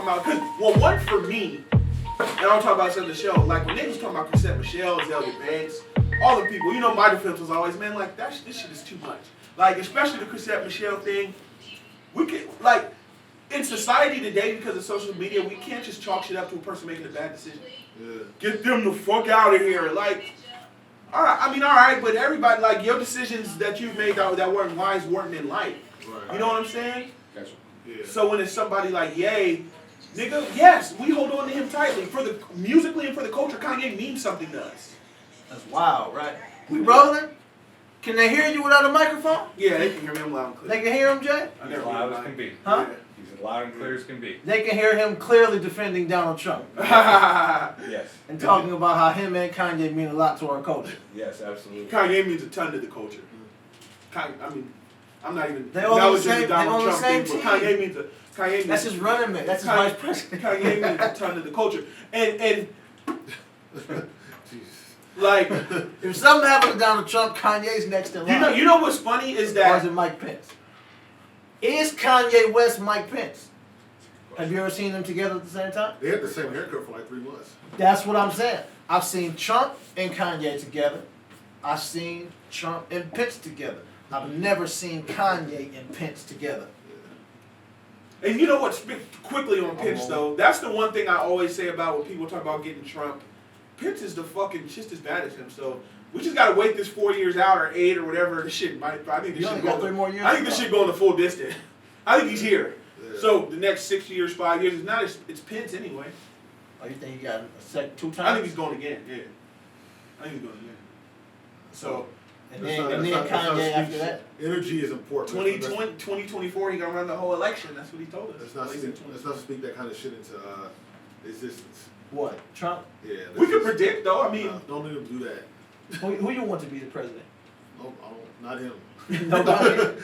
talking about, cause one for me, and I don't talk about this on the show. Like when niggas talking about Chrisette Michelle, Azalea Banks, all the people, my defense was always, man, like this shit is too much. Like especially the Chrisette Michelle thing, we could like in society today because of social media, we can't just chalk shit up to a person making a bad decision. Yeah. Get them the fuck out of here, like. All right, but everybody, like, your decisions that you've made that weren't wise weren't in life. Right. You know what I'm saying? Gotcha. Yeah. So when it's somebody like Ye, nigga, yes, we hold on to him tightly. For the musically and for the culture, Kanye means something to us. That's wild, right? We rolling? Can they hear you without a microphone? Yeah, they can hear me. I'm loud and clear. They can hear him, Jay? He's as loud as can be. Huh? Yeah. He's as loud and clear as can be. They can hear him clearly defending Donald Trump. Yes. And talking about how him and Kanye mean a lot to our culture. Yes, absolutely. Kanye means a ton to the culture. I'm not even. They on the same, Donald Trump thing, team. Kanye means Kanye. That's his running mate. That's his vice president. Kanye means a ton to the culture, and like if something happened to Donald Trump, Kanye's next in line. You know what's funny is that. Or is it Mike Pence? Is Kanye West Mike Pence? Have you ever seen them together at the same time? They had the same haircut for like 3 months. That's what I'm saying. I've seen Trump and Kanye together. I've seen Trump and Pence together. I've never seen Kanye and Pence together. And you know what? Quickly on Pence though, that's the one thing I always say about when people talk about getting Trump. Pence is the fucking just as bad as him. So we just gotta wait this 4 years out or 8 or whatever. This shit might. I think this shit got 3 more years. I think this shit going the full distance. I think he's here. Yeah. So the next 6 years, 5 years, it's Pence anyway. Oh, you think he got a 2 times? I think he's going again. Yeah. I think he's going again. So. And then Kanye after that. Energy is important. 2024, he gonna run the whole election. That's what he told us. Let's not speak that kind of shit into existence. What? Trump? Yeah. We can predict though. I mean, don't let him do that. Who you want to be the president? No, not him. Nobody.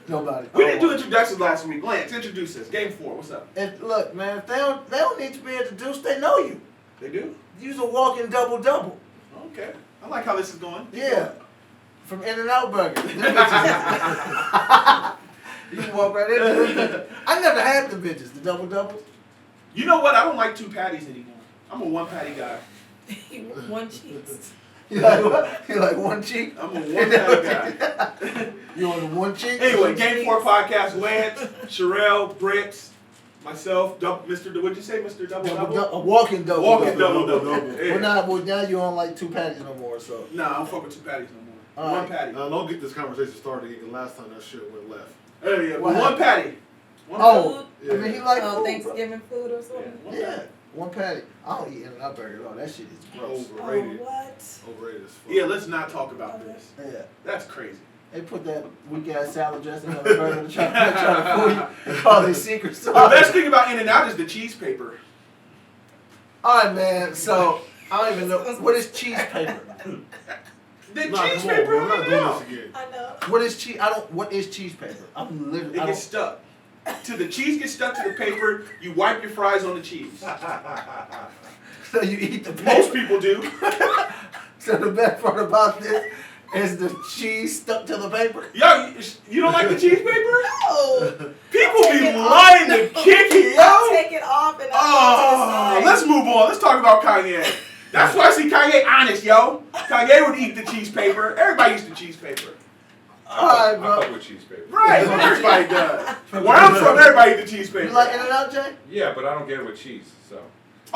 Nobody. We didn't do introductions last week. Lance, introduce us. Game 4. What's up? Look, man, if they don't need to be introduced. They know you. They do. You's a walking double. Okay. I like how this is going. Yeah. From In-N-Out Burger. You can walk right into it. I never had the bitches, the doubles. You know what? I don't like 2 patties anymore. I'm a 1 patty guy. One cheese. You like what? You like 1 cheek? I'm a 1 patty guy. You on the 1 cheek? Anyway, Game 4 podcast. Lance, Shorell, Brixx, myself, Mr. What'd you say, Mr. Double? A walking double. Walking double. Yeah. Well, now you don't like 2 patties no more, so. Nah, I don't fuck with 2 patties no more. 1 patty. Don't get this conversation started again. Last time that shit went left. Yeah, but 1 patty. Yeah. I mean, he like food, Thanksgiving food or something? Yeah. 1 patty. I don't eat In-N-Out Burger at all. That shit is gross. Overrated. Oh, what? Overrated as fuck. Yeah, let's not talk about this. Yeah. That's crazy. They put that weak ass salad dressing on the burger to try to fool you. They call their secret sauce. The best thing about In-N-Out is the cheese paper. Alright, man. So I don't even know what is cheese paper. The cheese paper. We're not doing this again. I know. What is cheese? What is cheese paper? I'm literally. It gets stuck. The cheese gets stuck to the paper. You wipe your fries on the cheese. So you eat the paper. Most people do. So the best part about this is the cheese stuck to the paper. Yo, you don't like the cheese paper? No. People be lying to kick it, I'll yo. take it off and Let's move on. Let's talk about Kanye. That's why I see Kanye honest, yo. Kanye would eat the cheese paper. Everybody eats the cheese paper. Alright, bro. I fuck with cheese paper. Right, everybody does. Where I'm from, everybody eats the cheese paper. You like In-N-Out, Jay? Yeah, but I don't get it with cheese, so.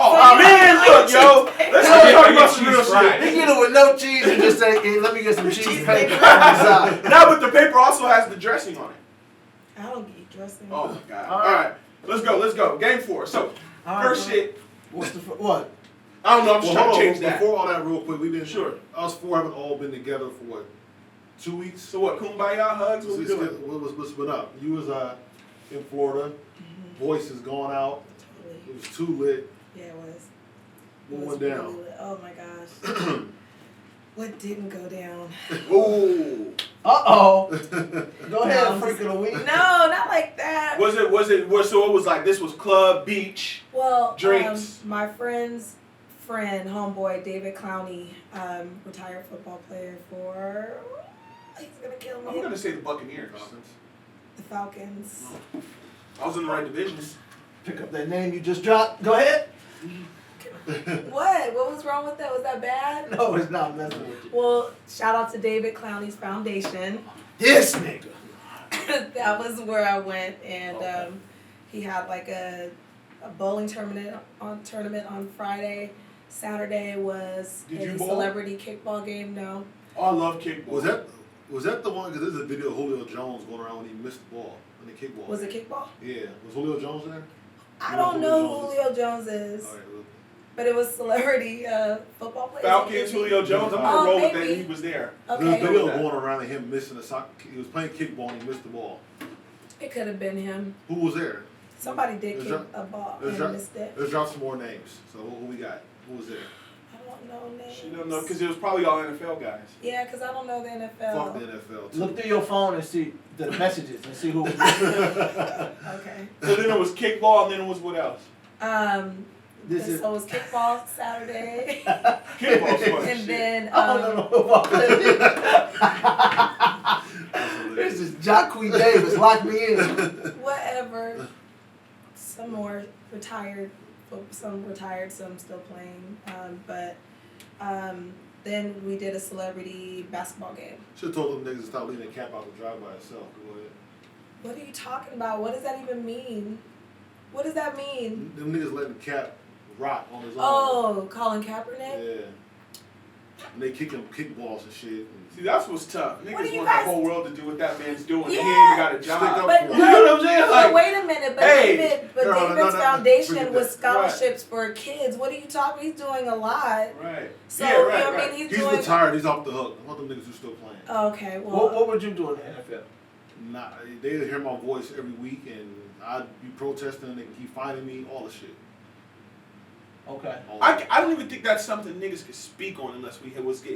Oh, man, look, yo. Let's talk about some real shit. You get it with no cheese and just say, hey, let me get some cheese paper on the side. No, but the paper also has the dressing on it. I don't eat dressing. Oh, my God. All right. Let's go. Game 4. So, first shit. What's the what? I don't know. I'm just trying to change that. Before all that, real quick, we've been us 4 haven't all been together for what, 2 weeks? So what? Kumbaya hugs? What we doing? What's been up? You was in Florida. Voice has gone out. It was too lit. Yeah, it was. What went down? Really lit. Oh my gosh. What didn't go down? Ooh. Uh-oh. Go ahead, freak of the week. No, not like that. So it was like, this was club, beach, drinks. My friend's friend, homeboy, David Clowney, retired football player for, he's going to kill me. I'm going to say the Buccaneers. The Falcons. I was in the right division. Pick up that name you just dropped. Go ahead. What? What was wrong with that? Was that bad? No, it's not messing with you. Well, shout out to David Clowney's foundation. This nigga. That was where I went, and Okay. he had like a bowling tournament on Friday. Saturday was Did a you bowl? celebrity kickball game. No. Oh, I love kickball. Was that the one? Because there's a video of Julio Jones going around when he missed the ball in the kickball. Was it kickball? Yeah. Was Julio Jones there? I You know don't know who Julio Julio Jones is, All right, well, but it was celebrity football players. Falcons, Julio Jones. I'm Oh, gonna roll with that. maybe. He was there. There's a Okay, video that. going around of him missing a soccer. He was playing kickball and he missed the ball. it could have been him. Who was there? Somebody did Is kick that- a ball is and that- missed it. Let's drop some more names. So who we got? Who was there? I don't know names. She don't know because it was probably all NFL guys. Yeah, because I don't know the NFL. Fuck the NFL. Too. Look through your phone and see the messages and see who. Okay. So then it was kickball, and then it was what else? This is. So it was kickball Saturday, Kickball's fun. and Shit. then I don't know what This is Jacque Davis. Lock me in. whatever. Some more retired, some retired, some still playing. Then we did a celebrity basketball game. Should have told them niggas to stop leaving the cap out to drive by itself. Go ahead. What are you talking about? What does that even mean? What does that mean? Them niggas letting the cap rock on his own. Oh, Colin Kaepernick? Yeah. And they kick him kickballs and shit. See, that's what's tough. What do Niggas you want guys- the whole world to do what that man's doing. Yeah. And he ain't even got a Stick job. up But for him. You know what I'm saying? But Like, wait a minute, but hey. David's No, foundation forget was that. scholarships for kids. What are you talking? He's doing a lot. right. So yeah, right, you know what I right. mean, He's doing. retired. He's off the hook. I want them niggas who still playing. Okay, well, What would you do in the NFL? Nah, they hear my voice every week, and I'd be protesting, and they keep finding me, all the shit. Okay. All I don't even think that's something niggas could speak on unless we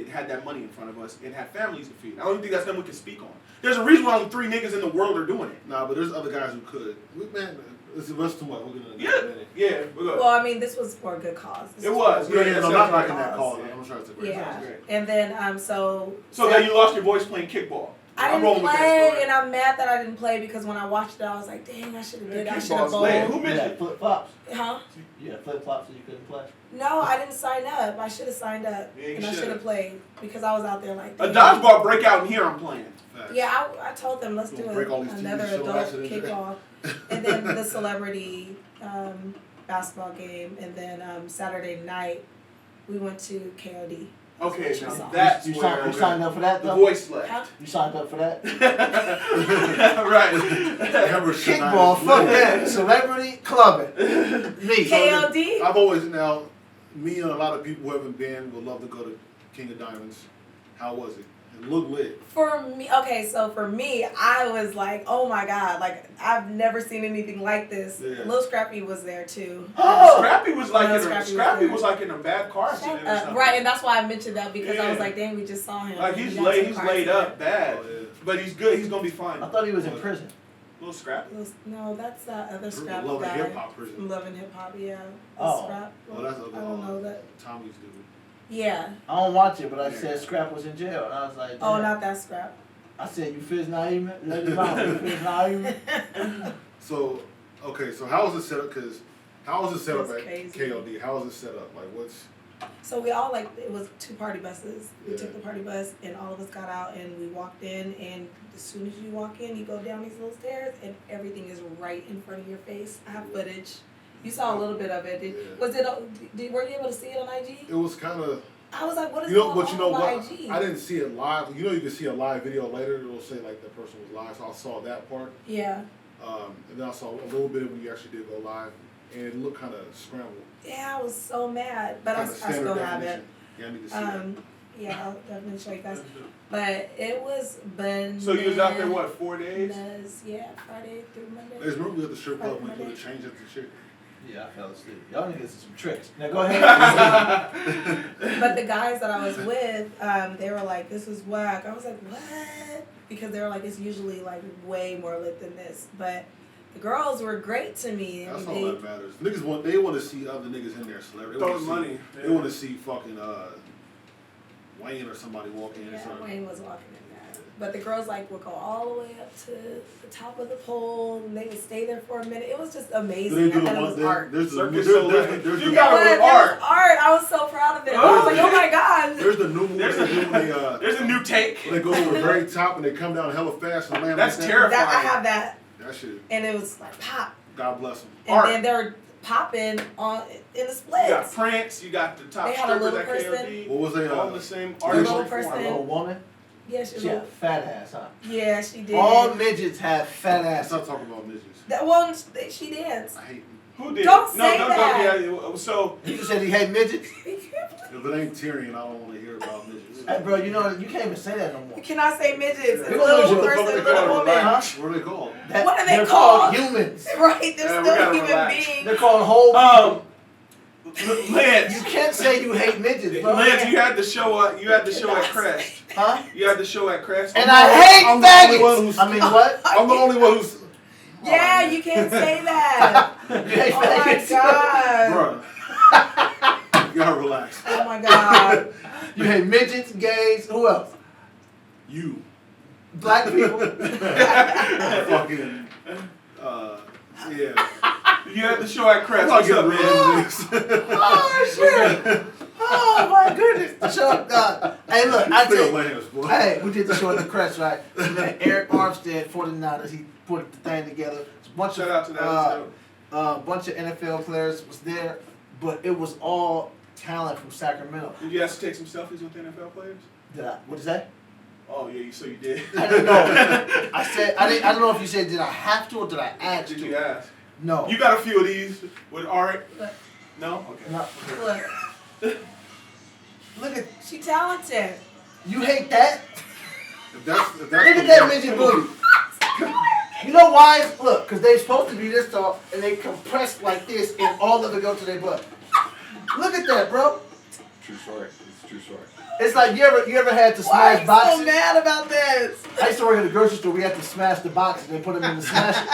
had that money in front of us and had families to feed. I don't even think that's something we can speak on. There's a reason why only 3 niggas in the world are doing it. Nah, but there's other guys who could. Man, it's too much. We'll get into that in a Yeah, minute. yeah. We're good. well, I mean, this was for a good cause. This It was was. for a Yeah, good yeah, no, sounds not like knocking that cause. call. Yeah. I'm trying to say Yeah, Sounds great. and then So then you lost your voice playing kickball. I I'm didn't rolling with that play, story. and I'm mad that I didn't play because when I watched it, I was like, dang, I should have did. I should have Kickball's lit. bowled. Who You missed had it? flip flops. Huh? You had flip flops so you couldn't play. No, I didn't sign up. I should have signed up, Yeah, you and I should should've. have played because I was out there like. A dang. dodgeball breakout in here I'm playing. Facts. Yeah, I told them let's do Don't break all these TV another show adult accidents. kickball, and then the celebrity basketball game, and then Saturday night we went to KOD. Okay, That's now all. that's You where signed up for that the though? voice left. Huh? You signed up for that? Right. Remember shit Kickball, night. fuck that. Celebrity clubbing. Me. KOD. I've always now, me and a lot of people who haven't been would love to go to King of Diamonds. How was it? It looked lit. For me, okay, so for me, I was like, oh my god, like I've never seen anything like this. Yeah. Lil Scrappy was there too. Scrappy was like No, in a, Scrappy was Scrappy there. was like in a bad car accident or something. Right, and that's why I mentioned that because I was Yeah. like, dang, we just saw him. Like He he's got laid some he's car laid accident. up bad. Oh, yeah. But he's good, he's gonna be fine. I thought he was in prison. Little Scrappy. No, that's that other From Scrap Love and guy. Hip Hop prison. From Love and Hip Hop, yeah. Oh. Scrap. Oh, that's I don't know that. Tommy's dude. Yeah. I don't watch it, but I Yeah. said Scrap was in jail, and I was like, Oh, damn. not that Scrap. I said, you fizz Naima? Let me know. You fizz Naima? So, okay, so how was it set up? Because how was it set up It's at crazy. KOD? How was it set up? Like, what's... So we all it was 2 party buses. We Yeah. took the party bus and all of us got out and we walked in, and as soon as you walk in, you go down these little stairs and everything is right in front of your face. I have footage. You saw a little bit of it. Yeah. Were you able to see it on IG? It was kind of... I was like, what is You know, going but you on know on what? IG? I didn't see it live. You know, you can see a live video later. It'll say like that person was live. So I saw that part, Yeah. and then I saw a little bit of when you actually did go live, and it looked kind of scrambled. Yeah, I was so mad, but I Kinda still standard have it. definition. Yeah, I need to see that. Yeah, I'll definitely show you guys. But it was bananas. So you was out there what, 4 days? Yeah, Friday through Monday. Hey, remember we at the strip club when you could have changed up the shit? Yeah, I fell asleep. Y'all niggas is some tricks. Now go ahead. But the guys that I was with, they were like, this is whack. I was like, what? Because they were like, it's usually like way more lit than this. But the girls were great to me. That's I mean, all that matters. Niggas they want to see other niggas in there, celebrity. They wanna Throwing see- money. They want to see fucking Wayne or somebody walk in. yeah, or something. Wayne was walking in there. But the girls like would go all the way up to the top of the pole, and they would stay there for a minute. It was just amazing. Do they do I the thought it one was thing? art. There's the Circus there's Soleil. the there's You the got it But with it was art. art. I was so proud of it. I was like, oh my god. there's the new one There's they do when they There's a new take. when they go to the very top and they come down hella fast and land. That's like that. terrifying. That, I have that, That shit. and it was like pop, God bless them. and Art. then they were popping on in the You got splits. Prince, you got the top They had a strippers little at person. KOD. What was they? All the same The art. little A person. little woman. Yeah, she was. She had a fat ass, huh? Yeah, she did. All midgets have fat Let's ass. not talk about midgets. That one, she danced. I hate. Who did? Don't no, say no, that. No, yeah, so You just said he hate midgets. If it ain't Tyrion, I don't want to hear about midgets. Hey, bro, you know you can't even say that no more. You cannot say midgets. It's People lose little you. person, What they little call woman. them? Huh? What are they called? That- What are they they're called? Humans. Right, they're Yeah, we still gotta human relax. beings. They're called whole people. Lance, You can't say you hate midgets, bro. Lance, you had the show up. You had the show at Cannot Crest. Huh? You had the show at Crest. And I hate I'm the only one faggots. who's- I mean, what? I'm the only one who's. Yeah, you can't say that. You hate Oh my faggots. god. Bruh. You gotta relax. Oh my god. You hate midgets, gays. Who else? You. Black people. Fucking. Yeah. You had the show at Crest. I'm not What's up, getting man? rid of this. Oh shit! Oh my goodness! The show, hey, look, I Feel tell you, lambs, boy. hey, we did the show at the Crest, right? And then Eric Armstead, 49ers, he put the thing together. It's a bunch Shout out to that. bunch of NFL players was there, but it was all talent from Sacramento. Did you have to take some selfies with NFL players? Did I? What is that? Oh yeah, so you did. I didn't know. I said I didn't. I don't know if you said did I have to or did I ask Did to? you ask? No. You got a few of these with art? Look, No? Okay. No. look. Look at She talented. you. Hate that? If that's Look at that midget booty. You know why? Look, because they supposed to be this tall and they compress like this and all of it go to their butt. Look at that, bro. True story. It's a true story. It's like you ever had to Why are smash you boxes? so mad about this? I used to work at the grocery store. We had to smash the boxes and put them in the smasher.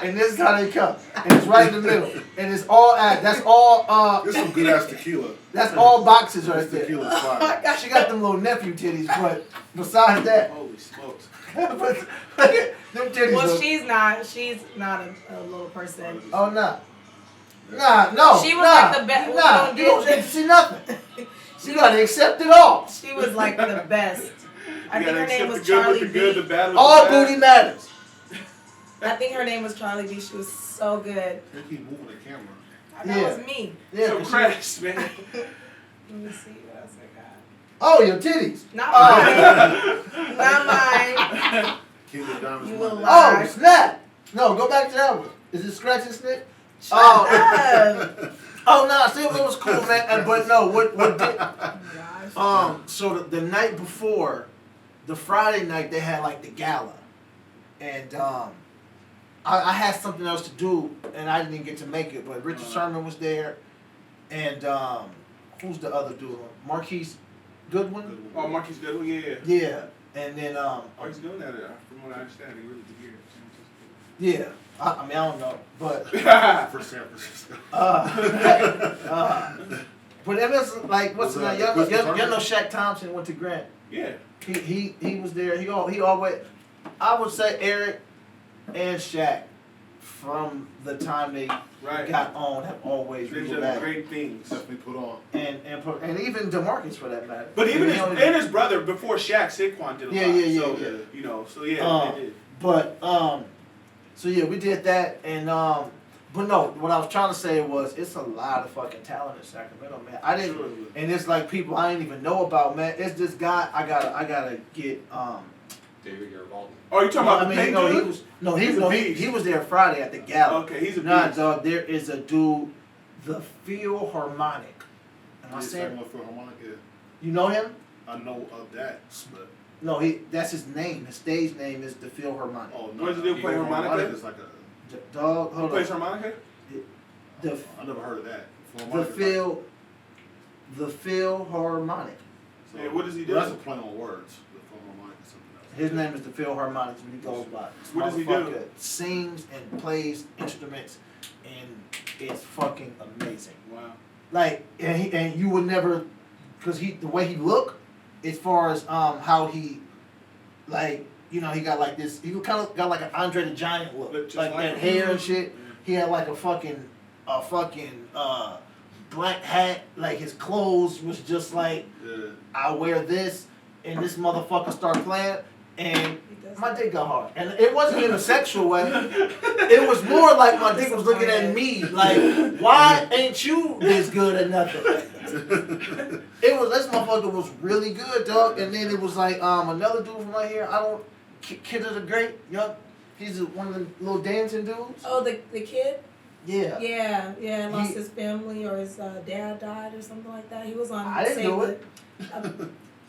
And this is how they come. And it's right in the middle. And it's all that's all This some good ass tequila. that's all boxes right This there. tequila's Oh fire. my god. She got them little nephew titties, but besides that, Holy smokes. but look at them titties. Well, look- she's not a little person. Oh nah. Nah, no. She was nah, like the best- Nah, we you don't don't get get to see nothing. She You gotta accept it all. She was like the best. I You think gotta her name accept was the good Charlie with the good, B. the bad with All the bad. booty matters. I think her name was Charlie B. She was so good. They keep moving the camera. That Yeah. was me. Yeah, So 'cause she- Crest, man. Let me see what else I got. Oh, your titties. Not Oh. mine. Not mine. King of Diamonds. You Monday. will lie. Oh, snap. No, go back to that one. Is it scratch and sniff? Shut Oh. up. Oh, no, see, it was cool, man. But no, what did, Gosh. so the night before, the Friday night, they had like the gala. And I had something else to do, and I didn't get to make it, but Richard Sherman was there. And who's the other dude? Marquise Goodwin? Oh, Marquis Goodwin, yeah. Yeah. And then, Oh, he's doing that, from what I understand. He really did yeah. I mean, I don't know, but here. For San Francisco. but it was like what's Was the name? that the Y'all Christmas know Shaq Thompson went to Grant. Yeah. He was there. He always. I would say Eric and Shaq from the time they Right. got on have always They've really done back. great things. Definitely put on. And even DeMarcus for that matter. But even They his, only- and his brother before Shaq, Saquon did a Yeah, lot. yeah, so, yeah. You know, so yeah, they did. But so yeah, we did that, and but no, what I was trying to say was it's a lot of fucking talent in Sacramento, man. I didn't, Sure. and it's like people I didn't even know about, man. It's this guy I gotta get. David Garibaldi. Oh, you talking about the paint no, he dude? was no, He's a beast. he was there Friday at the gala. Okay, he's a Nah, beast. dog, there is a dude, the Philharmonic. Am I Yeah, saying? Samuel Philharmonic, yeah. You know him? I know of that, but No, that's his name. His stage name is the Philharmonic. oh no. What does he do, play harmonica? Is like a. Dog, He hold plays on. harmonica? The I never heard of that. the Philharmonic is the Philharmonic. like- Yeah, what does he do? Well, that's a play on words. The Philharmonic is something else. His name is the Philharmonic. What he goes by. This What does he do? motherfucker sings and plays instruments, and it's fucking amazing. Wow. Like, and you would never, cause the way he look, as far as how he Like, you know, he got like this. He kind of got like an Andre the Giant look, Look just like like that him. hair and shit. He had like a fucking black hat. Like his clothes was just like, I wear this, and this motherfucker start playing, and my dick got hard. And it wasn't in a sexual way. It was more like my dick was looking at me, like, why ain't you this good at nothing? It was, this motherfucker was really good, dog. And then it was like another dude from right here. I don't, Kid of the Great, yup. He's one of the little dancing dudes. Oh, the kid. Yeah. Yeah. Lost his family or his dad died or something like that. He was on. I didn't know it.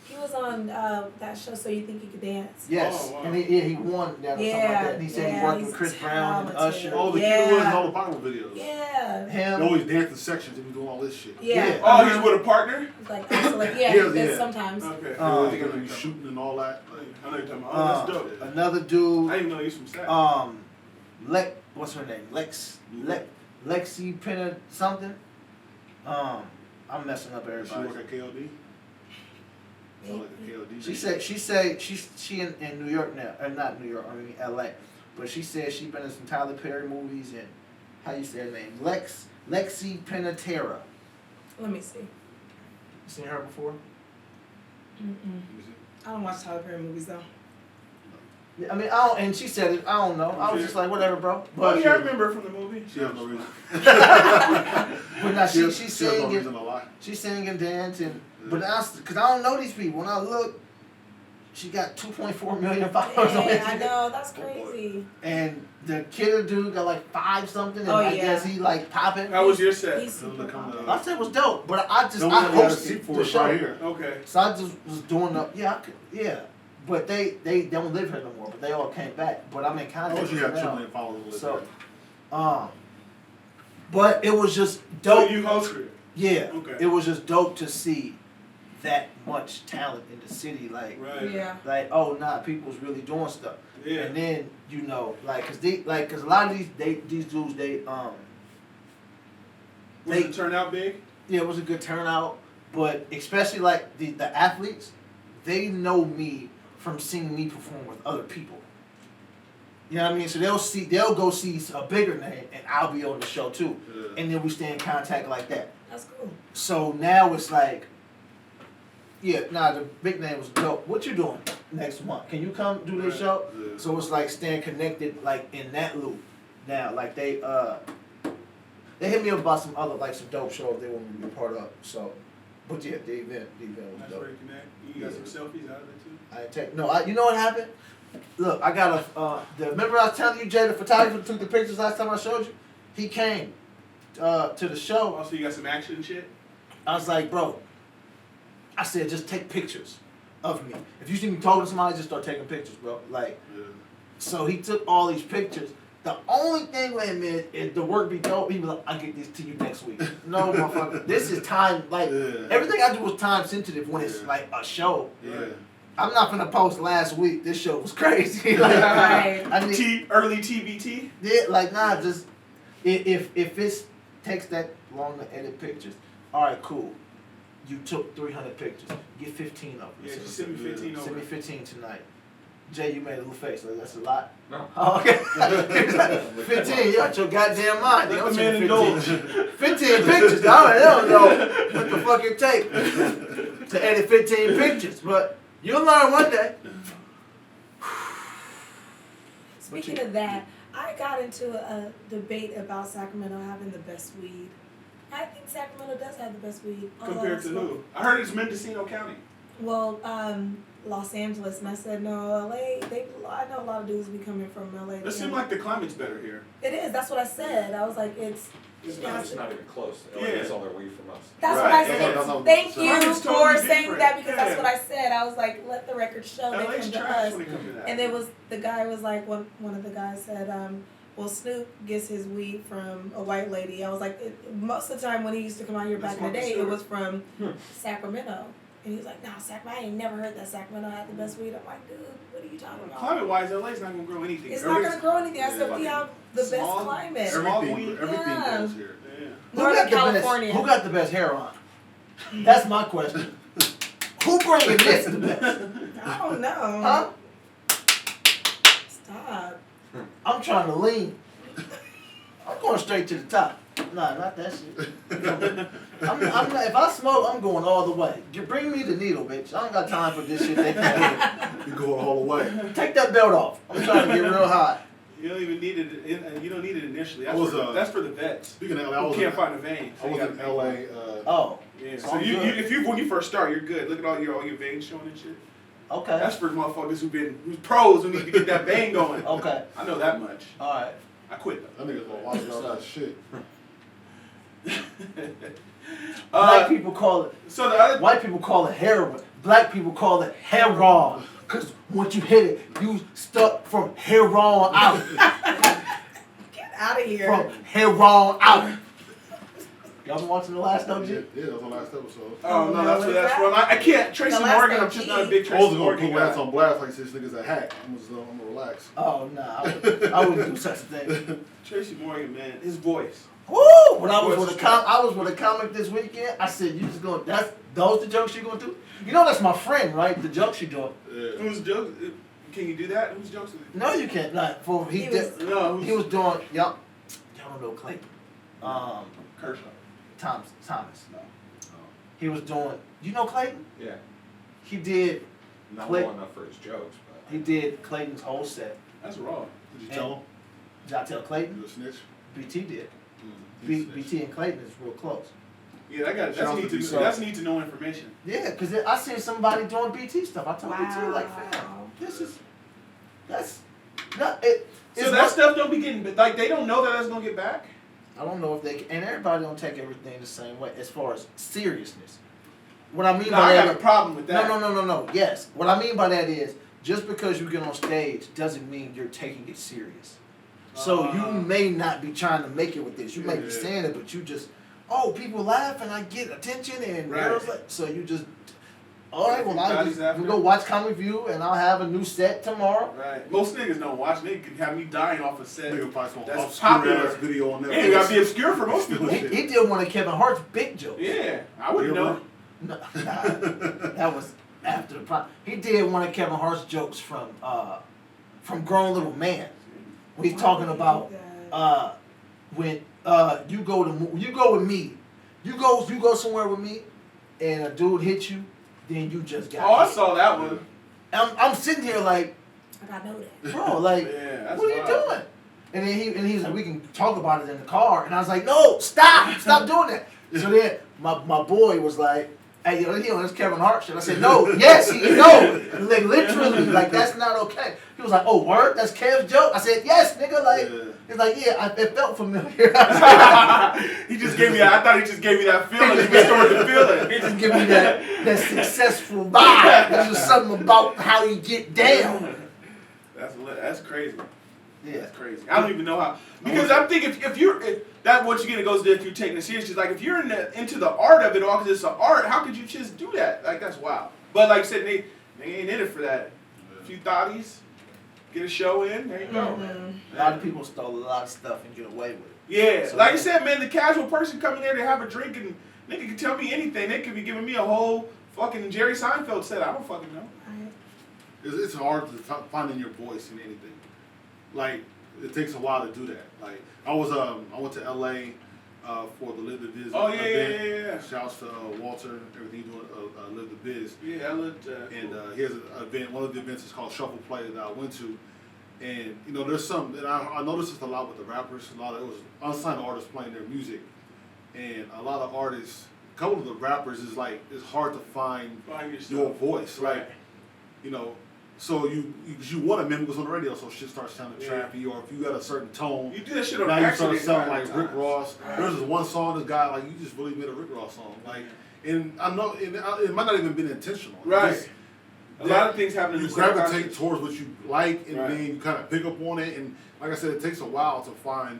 He was on that show, So You Think You Could Dance. Yes, Oh, wow. and he won that or something like that. And he said he worked with he's Chris Brown and Usher. Oh, the kid who was in all the Bible videos. Yeah. They Him. always dance in sections and be doing all this shit. Yeah. Oh, he's with a partner? It's like, so like yeah, Yeah. sometimes. Okay. They gotta be shooting and all that. Like, I know you're talking about. Oh, that's dope. Another I dude. didn't know he's from Sac. What's her name? Lexi Penna something. I'm messing up she everybody. work at KLD. Sound like a KLD. She said she in New York now, or not New York, I mean LA, but she said she been in some Tyler Perry movies and how you say her name? Lexi Penatera. Let me see. You seen her before? I don't watch Tyler Perry movies though. Yeah, I mean, I don't, and she said it. I don't know. I was just like, whatever, bro. Oh, But yeah, I remember her from the movie. She has no reason. but now she's She has no singing. reason to lie. She sing and dance, and but because I don't know these people. When I look, she got 2.4 million followers on Yeah, I Instagram, know, that's crazy. and the kid dude got like 5 something, and Oh, I yeah. guess he like popping. How was your set? He's super Look, I'm popular. I said it was dope, but I No, we I got a hosted seat for the us show, right here. Okay. so I just was doing the but they don't live here no more, but they all came back. But I'm in I contact know with she them got 2 now. million followers. So, but it was just So dope. you hosted it? Yeah, Okay. it was just dope to see that much talent in the city. Like, Right. Yeah. like oh nah, people's really doing stuff. Yeah. And then you know, like, cause a lot of these dudes Was it turnout big? yeah, it was a good turnout, but especially like the athletes, they know me from seeing me perform with other people. You know what I mean? So they'll go see a bigger name, and I'll be on the show too, Yeah. and then we stay in contact like that. That's cool. So now it's like, the big name was dope. What you doing next month? Can you come do this Right. show? Yeah. So it's like staying connected, like in that loop. Now, like they hit me up about some other some dope shows they want me to be a part of. So, but yeah, the event was That's dope. where you connect. You got some selfies out of it too? I didn't take you know what happened? Look, I got remember I was telling you, Jay, the photographer that took the pictures last time I showed you? He came to the show. Also, you got some action and shit? I was like, bro, I said, just take pictures of me. If you see me talking to somebody, just start taking pictures, bro. Like, Yeah. so he took all these pictures. The only thing with him is the work be dope. He was like, I'll get this to you next week. No, motherfucker. This is time, everything I do was time sensitive when it's like a show. Yeah. I'm not gonna post last week. This show was crazy. Like, Right. I need, Early TBT? yeah, like, nah, just, if it takes that long to edit pictures, all right, cool. You took 300 pictures. Get 15 of them. Yeah, just send me 15 over. Send me 15 tonight. Jay, you made a little face. Like, that's a lot. No. Oh, okay. 15. You out your goddamn mind. Let Don't the send man me indulge. 15 pictures. I don't know what the fuck it take to edit 15 pictures. But you'll learn one day. Speaking of that, I got into a debate about Sacramento having the best weed. I think Sacramento does have the best weed. Compared to who? I heard it's Mendocino County. Well, Los Angeles, and I said no, LA. I know a lot of dudes be coming from LA. It seems like the climate's better here. It is. That's what I said. I was like, It's not even close. LA Yeah. gets all their weed from us. That's Right. what I Yeah, said. that's what- Thank so- you Mine's for totally saying different. that because that's Yeah. what I said. I was like, let the record show they LA's come to trash us. when it comes to that. And it was the guy was like one of the guys said, well, Snoop gets his weed from a white lady. I was like, most of the time when he used to come out here back in the day, it was from Sacramento. And he was like, no, Sacramento. I ain't never heard that Sacramento had the best weed. I'm like, dude, what are you talking about? Climate-wise, LA's not gonna grow anything. It's not gonna grow anything. I said we have the best small- climate. small Everything, weed. everything Yeah. goes here. Yeah. Northern California. Who got the best hair on? That's my question. Who bringing this the best? I don't know. Huh? top. I'm trying to lean. I'm going straight to the top. Nah, not that shit. I'm not, if I smoke, I'm going all the way. Bring me the needle, bitch. I don't got time for this shit. You're going all the way. Take that belt off. I'm trying to get real hot. You don't even need it. You don't need it initially. I That's, was, that's for the vets. Speaking of LA, Who can't find a vein. I was in LA. Oh, Yeah. So So I'm you, good. if you when you first start, you're good. Look at all your veins showing and shit. okay. That's for motherfuckers who's pros who need to get that vein going. Okay. I know that much. All right. I quit though. That nigga's gonna watch all that shit. Black people call it. So the other White people call it heroin. Black people call it heroin. Cause once you hit it, you stuck from heroin out. Get out of here. From heroin out. Y'all been watching the last OG? Yeah, that was the last episode. oh no, that's where that's from. I can't. Tracy The last Morgan. I'm OG. just not a big I Tracy was gonna Morgan put guy. Lance on blast like this nigga's a hack. I'm gonna relax. Oh no, I wouldn't do such a thing. Tracy Morgan, man, his voice. Woo! When I was with a comic this weekend, I said, "You just going? Those the jokes you gonna do? You know that's my friend, right? The jokes you doing? Yeah. Whose jokes? Can you do that? Whose jokes? No, you can't. Like for he was- did. No, He was doing. Y'all don't know Clayton. Kershaw. Thomas. No. He was doing. You know Clayton? Yeah. He did. Not Click. well enough for his jokes, but. He did Clayton's whole set. That's raw. Did you tell him? Did I tell Clayton? You a snitch? BT did. He's a snitch. BT and Clayton is real close. Yeah, that's Shout out need to to BT. that's need to know information. Yeah, because I seen somebody doing BT stuff. I told BT like, fam, Wow. that's not it. So it's that not- stuff don't be getting like they don't know that that's gonna get back. I don't know if they can, and everybody don't take everything the same way as far as seriousness. What I mean No, by I that got a problem with that. No. Yes, what I mean by that is just because you get on stage doesn't mean you're taking it serious. So you may not be trying to make it with this. You may be Yeah. saying it, but you just, oh, people laugh and I get attention and Right. girls like, so you just, all right, well, I'll Everybody's just after we go watch Comic View and I'll have a new set tomorrow. Right. Most niggas don't watch. Niggas can have me dying off a set. Nigga probably some That's obscure popular. ass video on Yeah, it gotta be Netflix. obscure for most people. He did one of Kevin Hart's big jokes. Yeah, I wouldn't Really? know. No, nah, that was after the pro. He did one of Kevin Hart's jokes from Grown Little Man. When he's talking about when you go with me, you go somewhere with me, and a dude hits you, then you just got. Oh, I hit. saw that one. I'm sitting here like, I gotta know that. bro, like, Yeah, that's what are you wild. doing? And then he's like, we can talk about it in the car. And I was like, no, stop doing that. So then my boy was like, hey, that's Kevin Hart shit. I said, no, yes, no. Like, literally, like, that's not okay. He was like, oh, word? That's Kev's joke? I said, yes, nigga. Like, he's like, yeah, it felt familiar. He just gave me. I thought he just gave me that feeling. He restored the feeling. He just give me that successful vibe. There's just something about how you get down. That's crazy. Yeah. That's crazy. I don't even know how. Because I'm thinking if that once again it goes to if you're taking it serious. Just like if you're into the art of it all, because it's an art, how could you just do that? Like that's wild. But like I said, they ain't in it for that. A few thotties, get a show in. There you go. Mm-hmm. A lot of people stole a lot of stuff and get away with it. Yeah, So- like I said, man, the casual person coming there to have a drink and nigga can tell me anything. They could be giving me a whole fucking Jerry Seinfeld set. I don't fucking know. It's hard to finding your voice in anything. Like it takes a while to do that. Like I went to LA for the Live the Biz Oh, event. yeah. Shouts to Walter, everything doing Live the Biz. Yeah, I looked. And here's an event. One of the events is called Shuffle Play that I went to. And you know, there's some, and I noticed this a lot with the rappers. A lot of it was unsigned artists playing their music, and a lot of artists. A couple of the rappers is like it's hard to find Find yourself. your voice. Right. Like, you know, so you want to mimic what's on the radio, so shit starts sounding Yeah. trappy, or if you got a certain tone. You do that shit on Now you accident. start sounding like sometimes. Rick Ross. There's this one song, this guy like you just really made a Rick Ross song, like, and I know it might not even been intentional. It Right. just- A lot of things happen in you the gravitate subconscious. towards what you like, and Right. then you kind of pick up on it. And like I said, it takes a while to find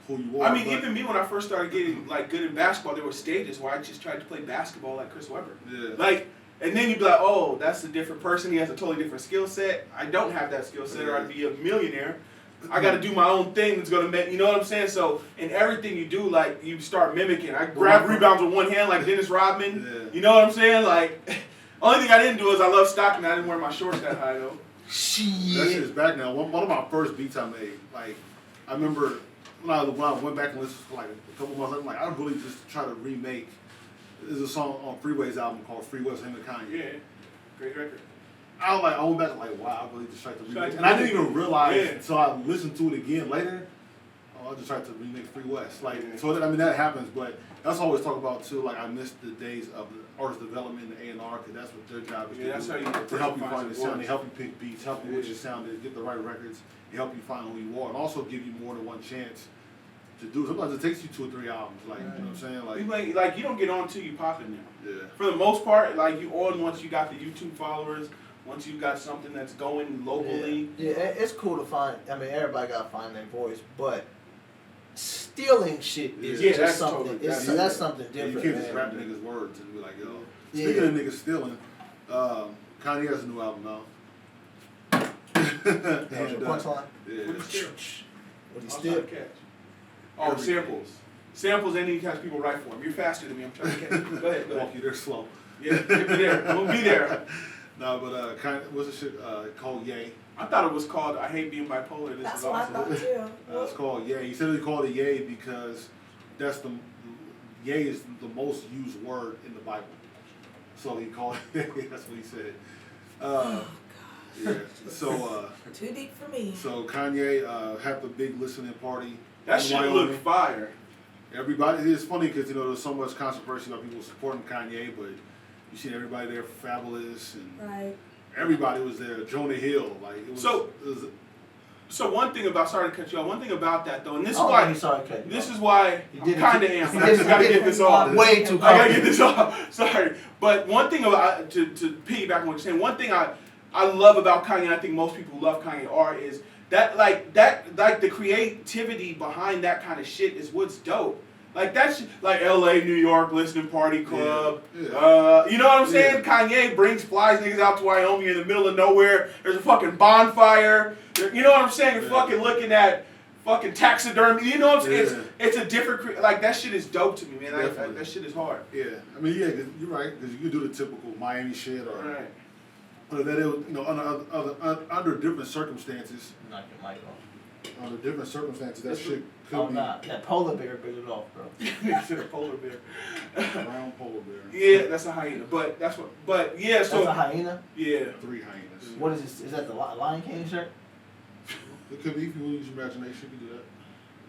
who you are. I mean, but- even me when I first started getting like good in basketball, there were stages where I just tried to play basketball like Chris Webber. Yeah. Like, and then you'd be like, oh, that's a different person. He has a totally different skill set. I don't have that skill set, or I'd be a millionaire. I got to do my own thing that's gonna make, you know what I'm saying? So in everything you do, like you start mimicking. I grab rebounds with one hand like Dennis Rodman. Yeah. You know what I'm saying? Like, only thing I didn't do is I love Stockton. I didn't wear my shorts that high though. That shit is Shit. back now. One of my first beats I made, like, I remember when I went back and listened for like a couple months, I'm like, I really just try to remake. There's a song on Freeway's album called Freeway's him and Kanye. Yeah, great record. I went back and like, wow, I really just tried to remake. And I didn't even realize until I listened to it again later. Oh, I just tried to remake Free West. Like, so I mean that happens, but that's always talk about too. Like, I miss the days of the artist development and A&R because that's what their job is That's how you to help you find some the sound, voice. they help you pick beats, help you with your sound, they get the right records, they help you find who you are, and also give you more than one chance to do. Sometimes it takes you 2 or 3 albums. Like, you know what I'm saying? Like you don't get on till you popping now. Yeah. For the most part, like you on once you got the YouTube followers, once you got something that's going locally. Yeah, it's cool to find. I mean, everybody got to find their voice, but stealing shit is Yeah, just that's something. totally- That's something Yeah, different. you can't just man. rap niggas' words and be like, yo. Yeah. Speaking of niggas stealing, Kanye has a new album now. That was your punchline. Yeah. What is steal? What he I'm still? trying to catch. Oh, Everything. samples. Samples ain't even catch people right for them. You're faster than me. I'm trying to catch you. Go ahead. Walk you there slow. Yeah, get me there. I'm gonna be there. No, but Kanye, what's the shit called Ye? I thought it was called I Hate Being Bipolar. This That's is what I awesome. thought too. It's called Ye. He said he called it Ye because that's Ye is the most used word in the Bible. So he called it. That's what he said. Yeah. So Too deep for me. so Kanye had the big listening party. That in shit Wyoming. looked fire. Everybody, it's funny because there's so much controversy about people supporting Kanye, but you see everybody there, Fabulous, and Right. everybody was there. Jonah Hill, like it was. So- it was So one thing about sorry to cut you off. One thing about that though, and this is Oh, why he started cutting this you is off. why He I'm did it kind of too- amped. he I did just it- gotta he did get it this off. Way too I gotta comfortable. get this off. Sorry, but one thing about to piggyback on what you're saying. One thing I love about Kanye, and I think most people who love Kanye is that the creativity behind that kind of shit is what's dope. Like that's like L.A., New York listening party club. Yeah. You know what I'm saying? Yeah. Kanye flies niggas out to Wyoming in the middle of nowhere. There's a fucking bonfire. You know what I'm saying? You're fucking looking at fucking taxidermy. You know what I'm saying? It's a different like that shit is dope to me, man. That shit is hard. Yeah, I mean, yeah, 'cause you're right because you can do the typical Miami shit or Right. that it was, under different circumstances. Knock your mic off. Under different circumstances, that shit could Oh, be nah. That polar bear bit it off, bro. Nigga said a polar bear. brown polar bear. Yeah, that's a hyena. But that's what. But yeah, That's so a hyena? yeah. 3 hyenas. What is this? Is that the Lion King shirt? It could be if you want to use your imagination, you can do that.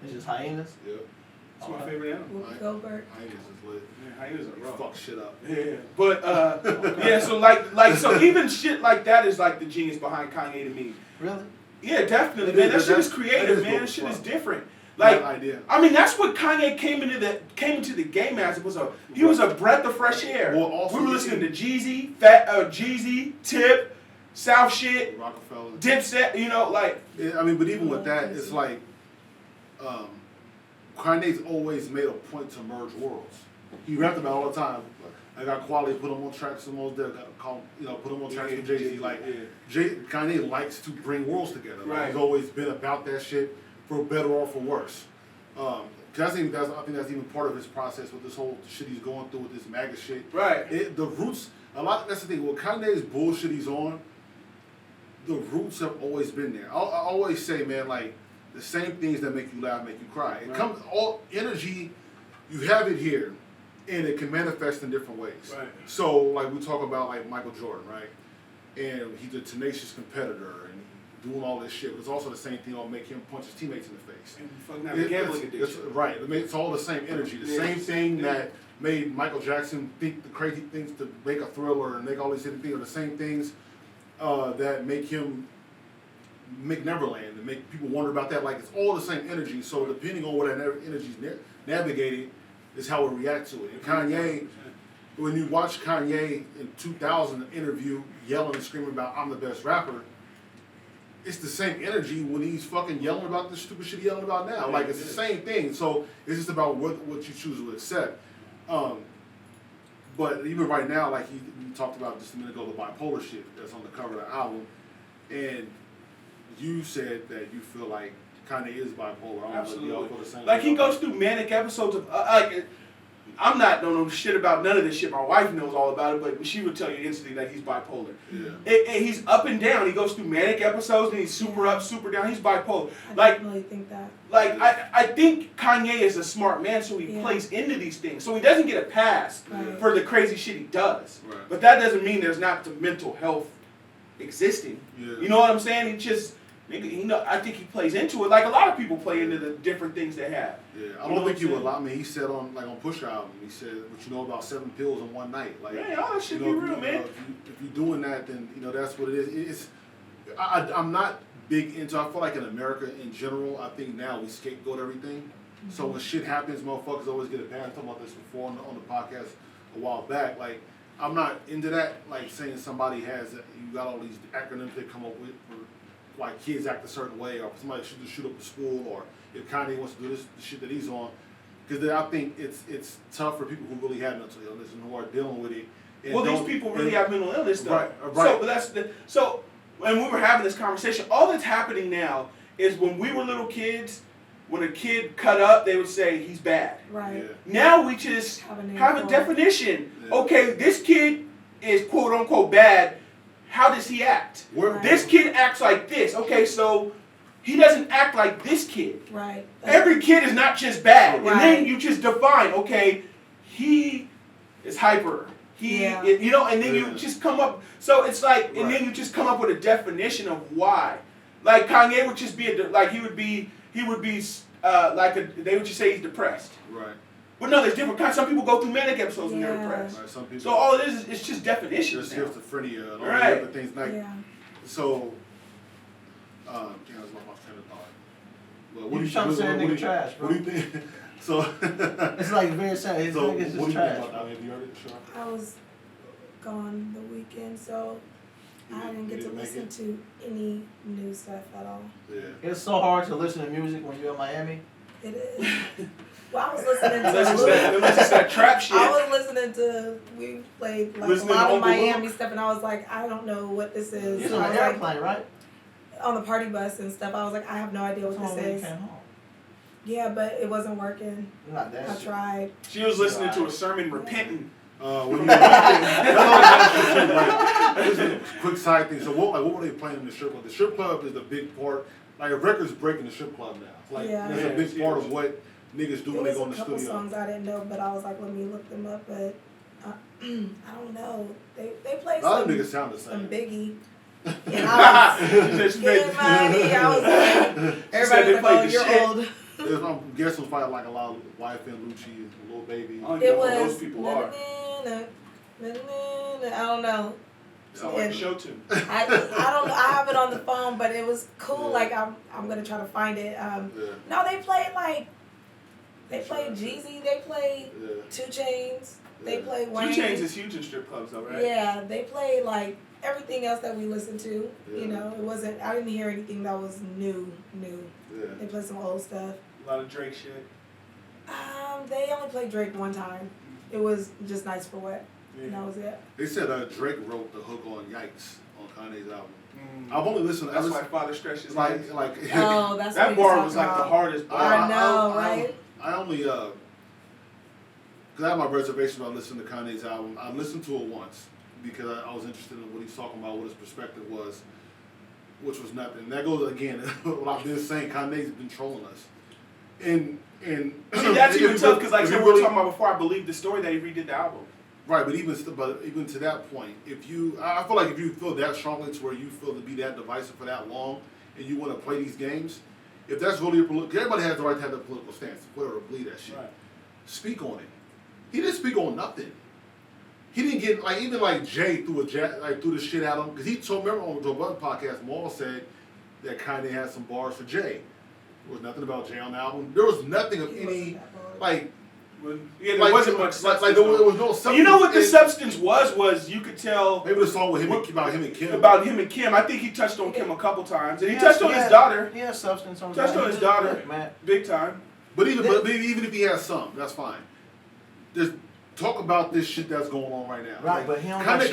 It's just hyenas? Yeah, It's my favorite animal. Whoopi Goldberg. hyenas is lit. Yeah, hyenas are They rough. fuck shit up. Yeah, but yeah, so so even shit like that is like the genius behind Kanye to me. Really? Yeah, definitely, It man. is, That shit that- is creative, that is man. dope That as shit is fuck. different. That Like, idea. I mean, that's what Kanye came into the game as. He was a breath of fresh air. Well, also we were listening to Jeezy, Tip, South shit, Rockefeller. Dipset. You know, like Yeah, I mean, but even with that, it's like Kanye's always made a point to merge worlds. He rapped about it all the time. I got quality, put him on tracks, some old there, put him on tracks with Jay-Z. Like, Kanye likes to bring worlds together. Like, Right. He's always been about that shit, for better or for worse. 'Cause I think that's even part of his process with this whole shit he's going through with this MAGA shit. right. The roots, that's the thing. With Kanye's bullshit he's on, the roots have always been there. I always say, man, like, the same things that make you laugh make you cry. It comes, all energy, you have it here, and it can manifest in different ways. Right. So, like, we talk about, like, Michael Jordan, right? And he's a tenacious competitor and doing all this shit, but it's also the same thing that'll make him punch his teammates in the face. And fucking have a gambling It's addiction. right. It's all the same energy. The same thing that made Michael Jackson think the crazy things to make a Thriller and make all these different things are the same things that make him make Neverland and make people wonder about that. Like, it's all the same energy. So depending on what that energy's navigating is how we react to it. And Kanye, when you watch Kanye in 2000 interview yelling and screaming about I'm the best rapper, it's the same energy when he's fucking yelling about the stupid shit he's yelling about now. Like, it's the same thing. So it's just about what you choose to accept. But even right now, like we talked about just a minute ago, the bipolar shit that's on the cover of the album, and you said that you feel like Kanye is bipolar. I don't know if y'all feel the same Like, he way. goes through manic episodes of I'm not don't know shit about none of this shit. My wife knows all about it, but she would tell you instantly that he's bipolar. Yeah. And he's up and down. He goes through manic episodes, and he's super up, super down. He's bipolar. I definitely think that. Like I think Kanye is a smart man, so he plays into these things. So he doesn't get a pass for the crazy shit he does. Right. But that doesn't mean there's not the mental health existing. Yeah. You know what I'm saying? He just, nigga, I think he plays into it like a lot of people play into the different things they have. Yeah, I don't think you would allow me. He said on Pusha album, he said, "What you know about 7 pills in one night?" Like, yeah, all that shit be real, man. If you're doing that, then that's what it is. I'm not big into. I feel like in America in general, I think now we scapegoat everything. Mm-hmm. So when shit happens, motherfuckers always get a pass. I talked about this before on the podcast a while back. Like, I'm not into that. Like saying somebody has you got all these acronyms they come up with. Like kids act a certain way, or somebody shoot up the school, or if Kanye wants to do the shit that he's on, because I think it's tough for people who really have mental illness and who are dealing with it. Well, these people really have mental illness, though. Right. So, but when we were having this conversation, all that's happening now is when we were little kids, when a kid cut up, they would say he's bad. Right. Yeah. Now we just have a definition. Yeah. Okay, this kid is quote unquote bad. How does he act? Right. This kid acts like this. Okay, so he doesn't act like this kid. Right. Every kid is not just bad. Right. And then you just define, okay, he is hyper. And then you just come up. So it's like, and then you just come up with a definition of why. Like Kanye would just be, they would just say he's depressed. Right. But no, there's different kinds. Some people go through manic episodes when they're depressed. Right, some people, so all it is it's just definitions. There's schizophrenia and all right. the other things. Like, so, I was lost my train of thought. Well, what you trying to say that nigga trash, bro? What do you think? So, it's like very sad. So, what do you think about that? Have you heard it, Shorell? I was gone the weekend, so I didn't get to listen to any new stuff at all. Yeah. It's so hard to listen to music when you're in Miami. It is. Well, I was listening to unless it's that trap shit. I was listening to, we played like a lot of Miami stuff, and I was like, I don't know what this is. You're on an airplane, right? On the party bus and stuff. I was like, I have no idea what this is. Came home. Yeah, but it wasn't working. Not that I shit. tried. She was listening to a sermon repenting. This is a quick side thing. So what were they playing in the strip club? The strip club is a big part. Like a record's breaking the strip club now. Like there's a big part of what niggas do when they go in the studio. There was a couple songs I didn't know, but I was like, let me look them up. But I don't know. They played a lot of niggas sound the same. Some Biggie. And I was getting money. I was like, everybody was like, oh, you're old. I'm guessing it was probably like a lot of Wife and Lucci, Little Baby. It was. Those people are. I don't know. Sound like a show tune. I don't know. I have it on the phone, but it was cool. Yeah. Like I'm gonna try to find it. No, they played Jeezy. They played 2 Chainz. They played Wayne. 2 Chainz is huge in strip clubs, though, right? Yeah, they played like everything else that we listened to. Yeah. You know, it wasn't. I didn't hear anything that was new. Yeah. They played some old stuff. A lot of Drake shit. They only played Drake one time. It was just Nice for What. Yeah. And that was it. They said Drake wrote the hook on Yikes on Kanye's album. I've only listened. That's why Father stretches like. Oh, that's that bar was like the hardest bar. I know, right? I only because I have my reservation about listening to Kanye's album. I listened to it once because I was interested in what he's talking about, what his perspective was, which was nothing. And that goes again. What I've been saying, Kanye's been trolling us, and see, that's even tough because like we were talking about before. I believe the story that he redid the album. Right, but even to that point, I feel like if you feel that strongly to where you feel to be that divisive for that long, and you want to play these games, if that's really everybody has the right to have a political stance, whatever, believe that shit. Right. Speak on it. He didn't speak on nothing. He didn't get even Jay threw the shit at him because he told. Remember on the Joe Budden podcast, Maul said that Kanye had some bars for Jay. There was nothing about Jay on the album. There was nothing of any there wasn't much substance. There was no substance. You know what the substance was you could tell. Maybe the song with about him and Kim. About him and Kim. I think he touched on Kim a couple times. And he touched on his daughter. He has substance on touched on his daughter. Man. Big time. But even if he has some, that's fine. There's talk about this shit that's going on right now. Right, but he don't got shit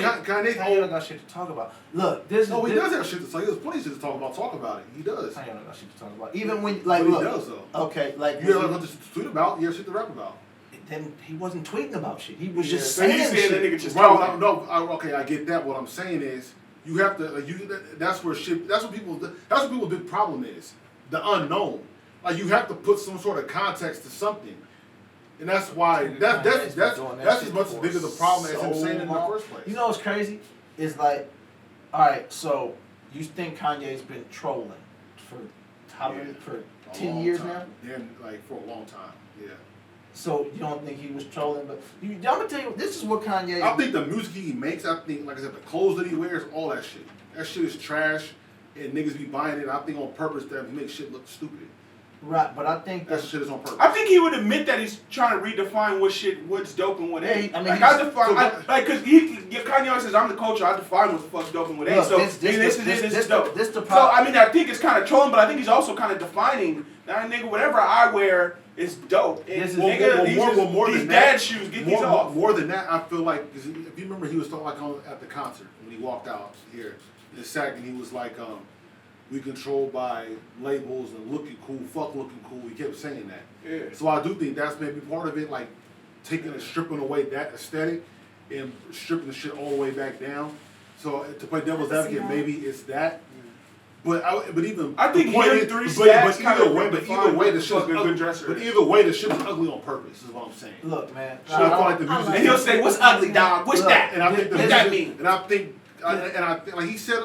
to talk about. Look, he does have shit to say. There's plenty of shit to talk about. Talk about it. He does. He don't got shit to talk about. Even when, he does, though. Okay, like... You have shit to tweet about, you have shit to rap about. then he wasn't tweeting about shit. He was just so saying he's saying shit. that nigga just Right, talking. okay, I get that. What I'm saying is, you have to, that's where shit, that's what people's big problem is. The unknown. Like, you have to put some sort of context to something. And that's why, that's as much as big of the problem as him saying it in the first place. You know what's crazy? It's like, alright, so you think Kanye's been trolling for how many, for 10 years now? Yeah, like for a long time, yeah. So you don't think he was trolling? But I'm gonna tell you, this is what Kanye. I think the music he makes, I think, like I said, the clothes that he wears, all that shit. That shit is trash, and niggas be buying it. I think on purpose that make shit look stupid. Right, but I think That shit is on purpose. I think he would admit that he's trying to redefine what's dope and what ain't. Yeah, I mean, like he's- I define, cause Kanye always says I'm the culture. I define what the fuck's dope and what ain't. Look, So this is dope. This the So problem. I mean, I think it's kind of trolling, but I think he's also kind of defining. Now, nigga, whatever I wear is dope. And This is- nigga, more these than dad that, shoes, get these off. More than that, I feel like, 'cause if you remember, he was talking like at the concert when he walked out here in a second. He was like, "We controlled by labels and looking cool, fuck looking cool." He kept saying that. Yeah. So I do think that's maybe part of it, like taking and stripping away that aesthetic and stripping the shit all the way back down. So to play devil's I can see advocate, that. maybe it's that. But even I think the point him is- three but stacks either kinda way, redefine the shit what is a ugly. good dresser But is. either way, the shit is ugly on purpose. Is what I'm saying. Look, man. So I feel like the I music. like And he'll say, "What's ugly, dog? What's Look, that?" And I think the What music, that mean? and I think like he said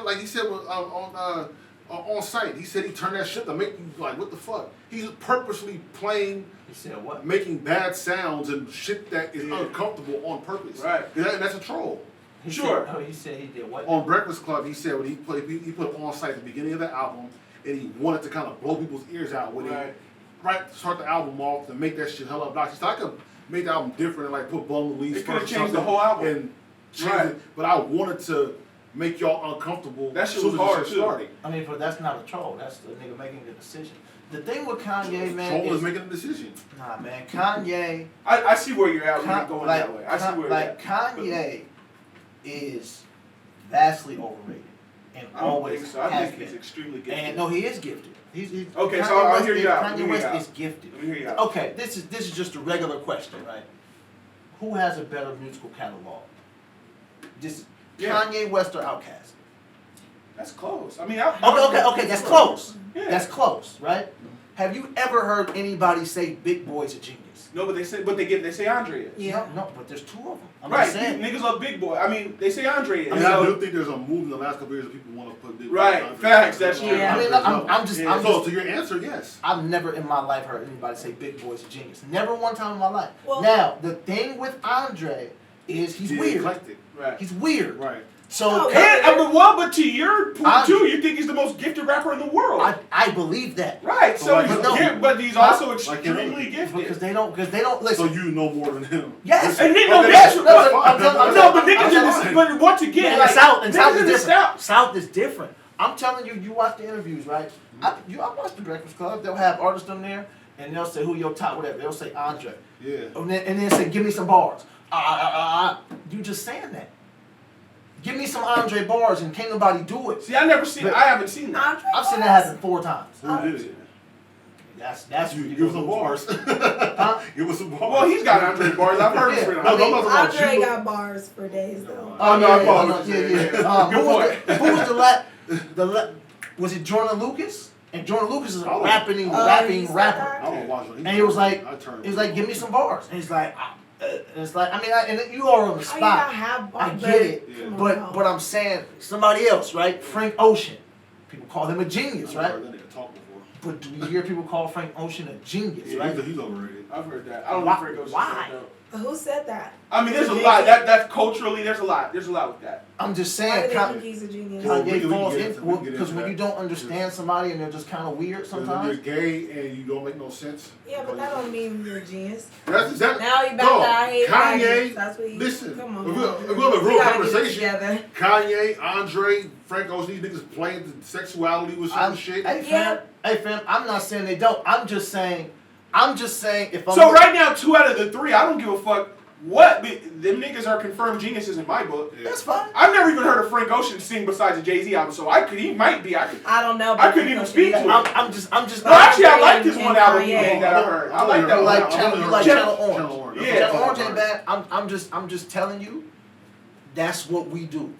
on site. He said he turned that shit to make you like, what the fuck? He's purposely playing, He said what? making bad sounds and shit that is Yeah. uncomfortable on purpose. Right. And that's a troll. He Sure. Said, he said he did what? On Breakfast Club, he said when he put on site at the beginning of the album, and he wanted to kind of blow people's ears out with it. Right, start the album off to make that shit hella obnoxious. So I could make the album different and like put Bum the Leaves It could've first or changed the something whole album. and change Right. it. But I wanted to make y'all uncomfortable. That shit as soon was as the hard, shit too. started. I mean, but that's not a troll. That's the nigga making the decision. The thing with Kanye, man, Troll is is making a decision. nah, man. Kanye, I see where you're at when you're going like, that way. I see where you're at. Kanye is vastly overrated and I don't always think so. I has think he's been. extremely gifted. And no, he is gifted. He's Okay, Kanye so I'll West hear is- you out. Let me Kanye hear West you out. is gifted. Let me hear you out. Okay, this is just a regular question, right? Who has a better musical catalog? Just Yeah. Kanye West or Outkast? That's close. I mean, Okay, that's close. Yeah. That's close, right? Have you ever heard anybody say Big Boy's a genius? No, but they say Andre is. Yeah. No, but there's two of them. I'm Right, just saying. niggas love Big Boy. I mean, they say Andre is. I mean, so, I do think there's a move in the last couple of years that people want to put Big Right, Boy on. facts, that's true. Yeah. I mean, I'm just, Yeah. So to your answer, yes. I've never in my life heard anybody say Big Boy's a genius. Never one time in my life. Well- Now, the thing with Andre is he's Yeah, weird. eclectic. right. He's weird. Right. So Oh, But to your point too, you think he's the most gifted rapper in the world. I believe that. Right. So Like, he's no. but he's also Like extremely him. gifted. Because they don't listen. So you know more than him. Yes. And then, Okay, no, yes, that's- no, fine. I'm telling- No, but niggas I'm in telling- this, but once again, Yeah, like, South is niggas in the different. South. South is different. I'm telling you, you watch the interviews, right? I watch the Breakfast Club. They'll have artists on there, and they'll say who your top, whatever. They'll say Andre, Yeah. and then say give me some bars. You just saying that. Give me some Andre bars, and can't nobody do it. See, I haven't seen that. Andre I've seen that Bars? happen 4 times. Who did it? That's You you give us some bars. Huh? Give us some bars. Well, he's got Andre bars. I've heard Yeah. it. No, I'm not talking about Andre you. got bars for days though. Oh, no, I apologize. Yeah. Good Who was was it Jordan Lucas? And Jordan Lucas is a Oh. rapping he's rapper. that I don't watch it. And he was like, I turned he was like, give me some bars. And he's like, and it's like, I mean, and you are on the How you not spot. have bars? I get it, Yeah. Come on. but I'm saying somebody else, right? Frank Ocean. People call him a genius, I right? heard that nigga talk before. But do you hear people call Frank Ocean a genius, Yeah, right? he's overrated. I've heard that. I don't Why- know if it goes why? Who said that? I mean, there's a lot. That's culturally, there's a lot. There's a lot with that. I'm just Why saying, do they think he's a genius? Well, we Kanye can falls get in into- we can get because into when that. you don't understand somebody and they're just kind of weird Because if sometimes. you're gay and you don't make no sense. Yeah, but that don't mean you're a genius. That's exactly. Now you back No, to I hate Kanye, faggots. That's what you. listen, Come on. if we man. have a We real gotta get it conversation, together. Kanye, Andre, Frank Ocean, these niggas playing the sexuality with some shit. Hey fam, I'm not saying they don't. I'm just saying if I'm So right now, 2 out of the 3, I don't give a fuck what? Them niggas are confirmed geniuses in my book. That's fine. I've never even heard of Frank Ocean sing besides a Jay-Z album, so I don't know. I couldn't even speak to it. I'm just. No, actually, I like this and one album Kanye. that I heard. I like that You one. like album. Channel Orange. Channel Orange. Yeah. Channel Orange ain't bad. I'm just telling you, that's what we do.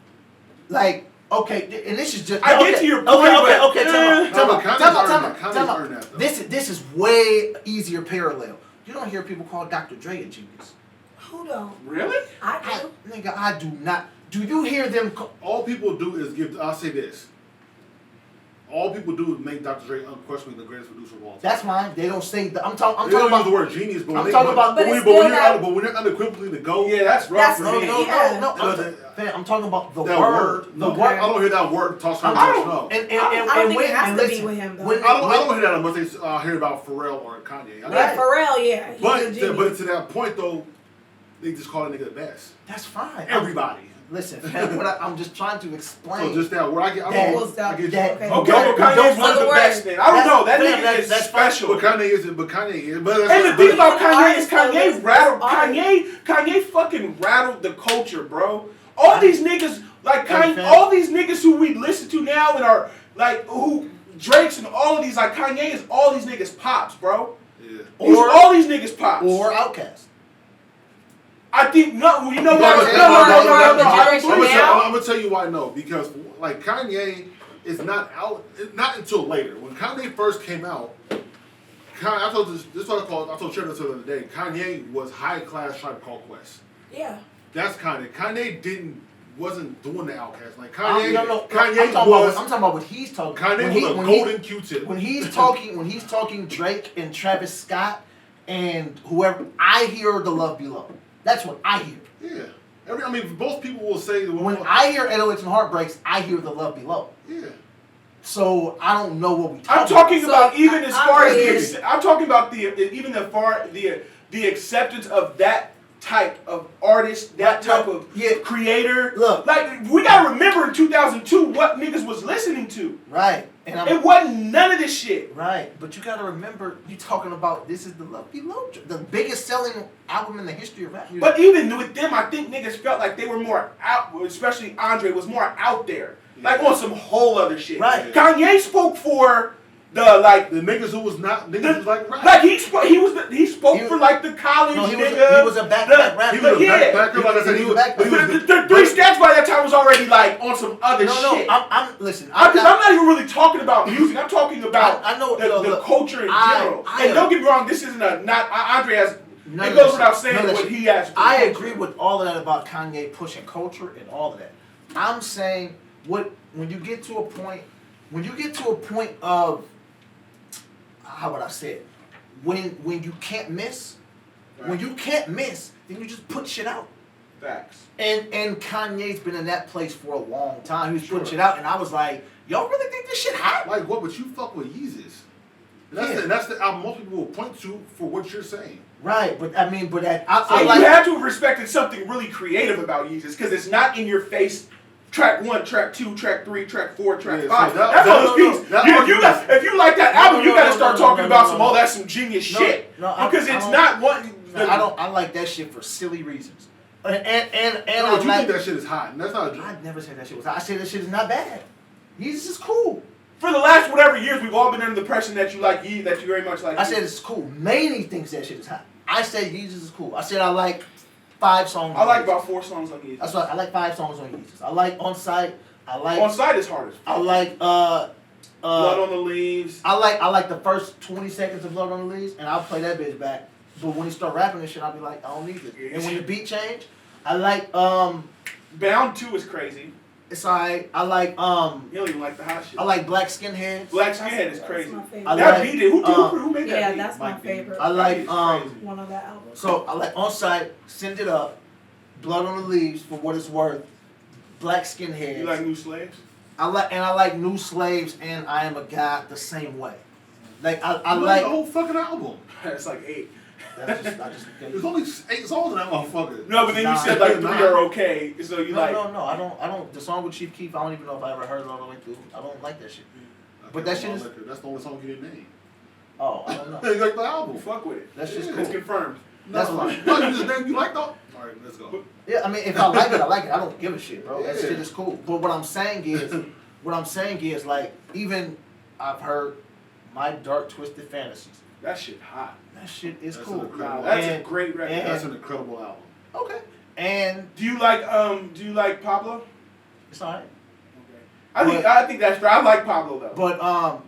Like, okay, and this is just. I get to your point, Okay. but- Time Kanye's out. earned that, though. This is way easier parallel. You don't hear people call Dr. Dre a genius. Who don't? Really? I do. Nigga, I do not. Do you hear them? All people do is give. I'll say this. All people do is make Dr. Dre unquestionably the greatest producer of all time. That's fine. They don't say. I'm They talking don't use about the word genius, but I'm when talking they, about- but but when, it's but when still you're that- but when you're unequivocally the GOAT, Yeah, that's rough for That's- me. Yeah. Fam, I'm talking about the that word. word. The No, word. I don't hear that word tossed around I much. don't- No. And I don't think when, it has and to be listen, with him, though. when- I don't hear that unless they hear about Pharrell or Kanye. I Yeah, know. Pharrell, yeah. He's a But genius. to that point though, they just call a nigga the best. That's fine. Everybody. Listen, fam, I'm just trying to explain. So just that where I get, That- I get you. that- Okay. Okay, well, Kanye's one of the best then. I don't know. That nigga is special. But Kanye isn't. But Kanye is. But that's And the thing about Kanye is Artist, Kanye though, rattled that's Kanye fucking rattled the culture, bro. All these niggas like Hey, Kanye, fam. all these niggas who we listen to now and are like who Drake's and all of these like Kanye is all these niggas pops, bro. Yeah. He's all these niggas pops. or Outkast. I think no, you know No, what? no, I'm gonna tell you why no. Because like Kanye is not out, not until later. When Kanye first came out, I told this is what I told Trevor the other day. Kanye was high class Tribe Called Quest. Yeah. That's Kanye. Kanye wasn't doing the Outkast. Like I'm Kanye talking was. about what he's talking. Kanye was a golden Q-tip. When he's talking Drake and Travis Scott and whoever, I hear the Love Below. That's what I hear. Yeah. I mean, both people will say When I hear 808s and Heartbreaks, I hear the Love Below. Yeah. So I don't know what we. I'm talking about even as far as is- I'm talking about the acceptance of that type of artist, that type of creator. Look. Like we gotta remember in 2002 what niggas was listening to. Right, and It wasn't none of this shit. right, but you gotta remember, you talking about this is the Love Below, the biggest selling album in the history of rap music. But even with them, I think niggas felt like they were more out, especially Andre was more out there. Like on some whole other shit. Right. Kanye spoke for the like the niggas who was not niggas was like rap. like he spoke for like the college No, he nigga. was a backpack rapper. He was a Yeah. backpacker. Like I said, he was. backpack. He was The three stats by that time was already like on some other No, shit. I'm listen. Because I'm not even really talking about music. I'm talking about I know the culture in general. I And don't get me wrong, this isn't Andre has. None It of goes that without shit. saying None of that what shit. he has. for the I culture. agree with all of that about Kanye pushing culture and all of that. I'm saying when you get to a point of how would I say it? When you can't miss, when you can't miss, then you just put shit out. Facts. And Kanye's been in that place for a long time. He was putting Sure. shit out, and I was like, y'all really think this shit hot? Like what? But you fuck with Yeezus. Yeah. That's the album most people will point to for what you're saying. Right, but I mean, but I So like. you have to have respected something really creative about Yeezus because it's not in your face. Track 1, track 2, track 3, track 4, track 5. That's all those beats. If you like that album, you gotta start talking about some. Oh, that's some genius shit. Because it's not one. I like that shit for silly reasons. And No, but you think that shit is hot, and that's not. I'd never say that shit was. I say that shit is not bad. Yeezus is cool. For the last whatever years, we've all been under the impression that you like Yeezus, that you very much like. I said it's cool. Manny thinks that shit is hot. I said Yeezus is cool. I said I like 5 songs. I like about 4 songs on Yeezus. That's right. I like 5 songs on Yeezus. I like On Sight. I like. On Sight is hard as fuck. I like Blood on the Leaves. I like the first 20 seconds of Blood on the Leaves, and I'll play that bitch back. But when he start rapping this shit, I'll be like, I don't need this. And when the beat change, I like Bound 2 is crazy. it's alright. I like You don't even like the hot shit. I like Black Skinheads. Black Skinhead is crazy. That's my favorite. I That like, beat it. Who made that Yeah, beat? that's my Mike B. favorite. I like That beat is crazy. One of that album. So I like On Sight, Send It Up, Blood on the Leaves for what it's worth, Black Skinheads. You like New Slaves? I like New Slaves and I Am a God the same way. Like I You like the whole fucking album. That's like 8. that's just, I just There's only 8 songs in that motherfucker. No, but then you said like 3 are okay. So you no, like. no, I don't. The song with Chief Keef, I don't even know if I ever heard it all the way through. I don't like that shit. But that shit is. That's the only song you didn't name. Oh, I don't know. You like the You album. fuck with it. That's just It's cool. confirmed. That's No, fine. no, you just named you like the. All right, let's go. Yeah, I mean, if I like it, I like it. I don't give a shit, bro. That shit is cool. But what I'm saying is, like, even I've heard My Dark Twisted Fantasies. That shit hot. That shit is That's cool. That's a great record. That's an incredible album. Okay. And Do you like Pablo? it's alright. Okay. I think that's fair. I like Pablo though. But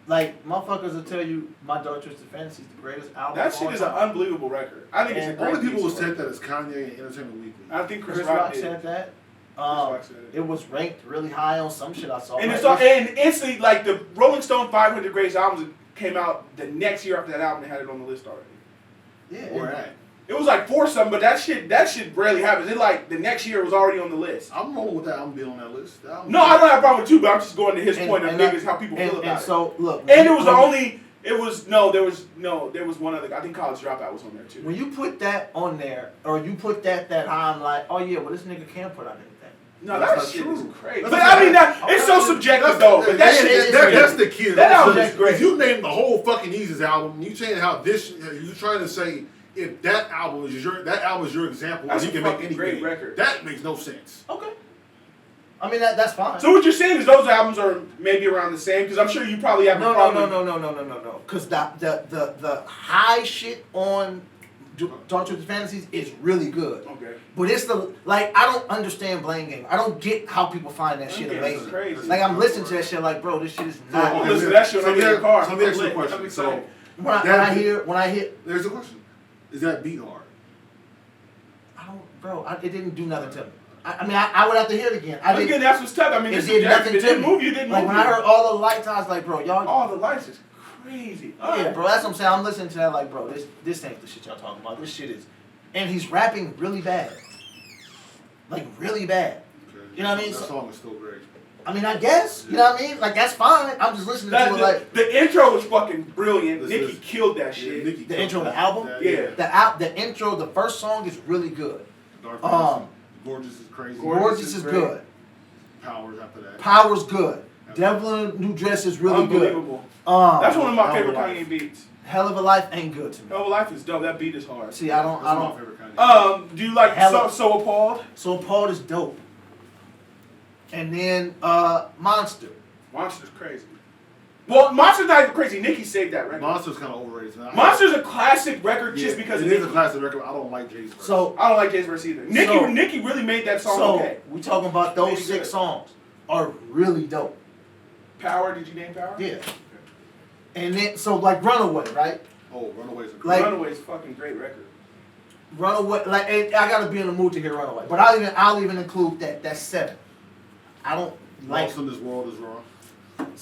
like motherfuckers will tell you My Dark Twisted Fantasy is the greatest album. That of shit all is an time. unbelievable record. I think it's a great Only people who piece of said work. that is Kanye and Entertainment Weekly. I think Chris Chris Rock Rock did. said that. Chris Rock said it. It was ranked really high on some shit I saw. And Like, it's all, and instantly, like the Rolling Stone 500 Greatest Albums came out the next year after that album. They had it on the list already. yeah, Where at? It was like 4 something, but that shit rarely happens. It like the next year it was already on the list. I'm rolling with that album being on that list. That album- No, I don't have a problem with you, but I'm just going to his And- point of and niggas how people feel and about it. so look, And it was the only. It was there was one other. I think College Dropout was on there too. when you put that on there, or you put that high, I'm like, oh yeah, well this nigga can't put out anything. No, That's that not shit true. is crazy. That's But not I mean, true. it's so subjective though. But that shit is that's crazy. the key. That album So is great. If you name the whole fucking Yeezus album, and you saying how this, you're trying to say if that album is your example, That's and you a can make fucking any great game. record. That makes no sense. Okay. I mean that's fine. So what you're saying is those albums are maybe around the same? Because I'm sure you probably have a No. problem. Because the high shit on Dark Twisted Fantasies is really good. Okay. But it's I don't understand Blame Game. I don't get how people find that shit Blame Game is amazing. crazy. Like I'm listening to that shit like, bro, this shit is not. Okay, listen to that shit when I get in the car. So let me ask you a I'm question. excited. So when I hear, there's a question. Is that beat hard? I don't, bro. It didn't do nothing to me. I mean, I would have to hear it again. Again, that's what's tough. I mean, It this did is nothing it to didn't me. move you. It didn't Like move when you. I heard all the lights, I was like, bro, y'all. All the lights is crazy. Yeah, bro. That's what I'm saying. I'm listening to that like, bro, this ain't the shit y'all talking about. This shit is, and he's rapping really bad. Like really bad. Okay. You know what I mean? That So- song is still great. I mean, I guess. You know what I mean? Like that's fine. I'm just listening to it like The intro was fucking brilliant. This Nicki is- killed that Yeah, shit. Nicki The killed intro of the that. album? Yeah. the intro. The first song is really good. Dark Um, Fantasy. Gorgeous is crazy. Gorgeous is great. good. Powers after that. Power's good. Devil in a New Dress is really good. Unbelievable. Um, That's one of my Hell favorite of a Life. Kanye beats. Hell of a Life ain't good to me. Hell of a Life is dope. That beat is hard. See, I don't. That's my favorite Kanye. Do you like Hella- So Appalled? So Paul is dope. And then Monster. Monster's crazy. Well, Monster's not even crazy. Nicki saved that record. Monster's kind of overrated. Man. Monster's a classic record just Yeah, because it of is a Nicki. classic record. I don't like Jay's verse. So I don't like Jay's verse either. Nicki really made that song okay. we talking about those Really 6 good. songs are really dope. Power, did you name Power? Yeah. And then so like Runaway, right? Oh, Runaways are great. Like- Runaway's a fucking great record. Runaway, like and I gotta be in the mood to hear Runaway, but I'll even include that's 7. I don't like. Lost in This World is wrong.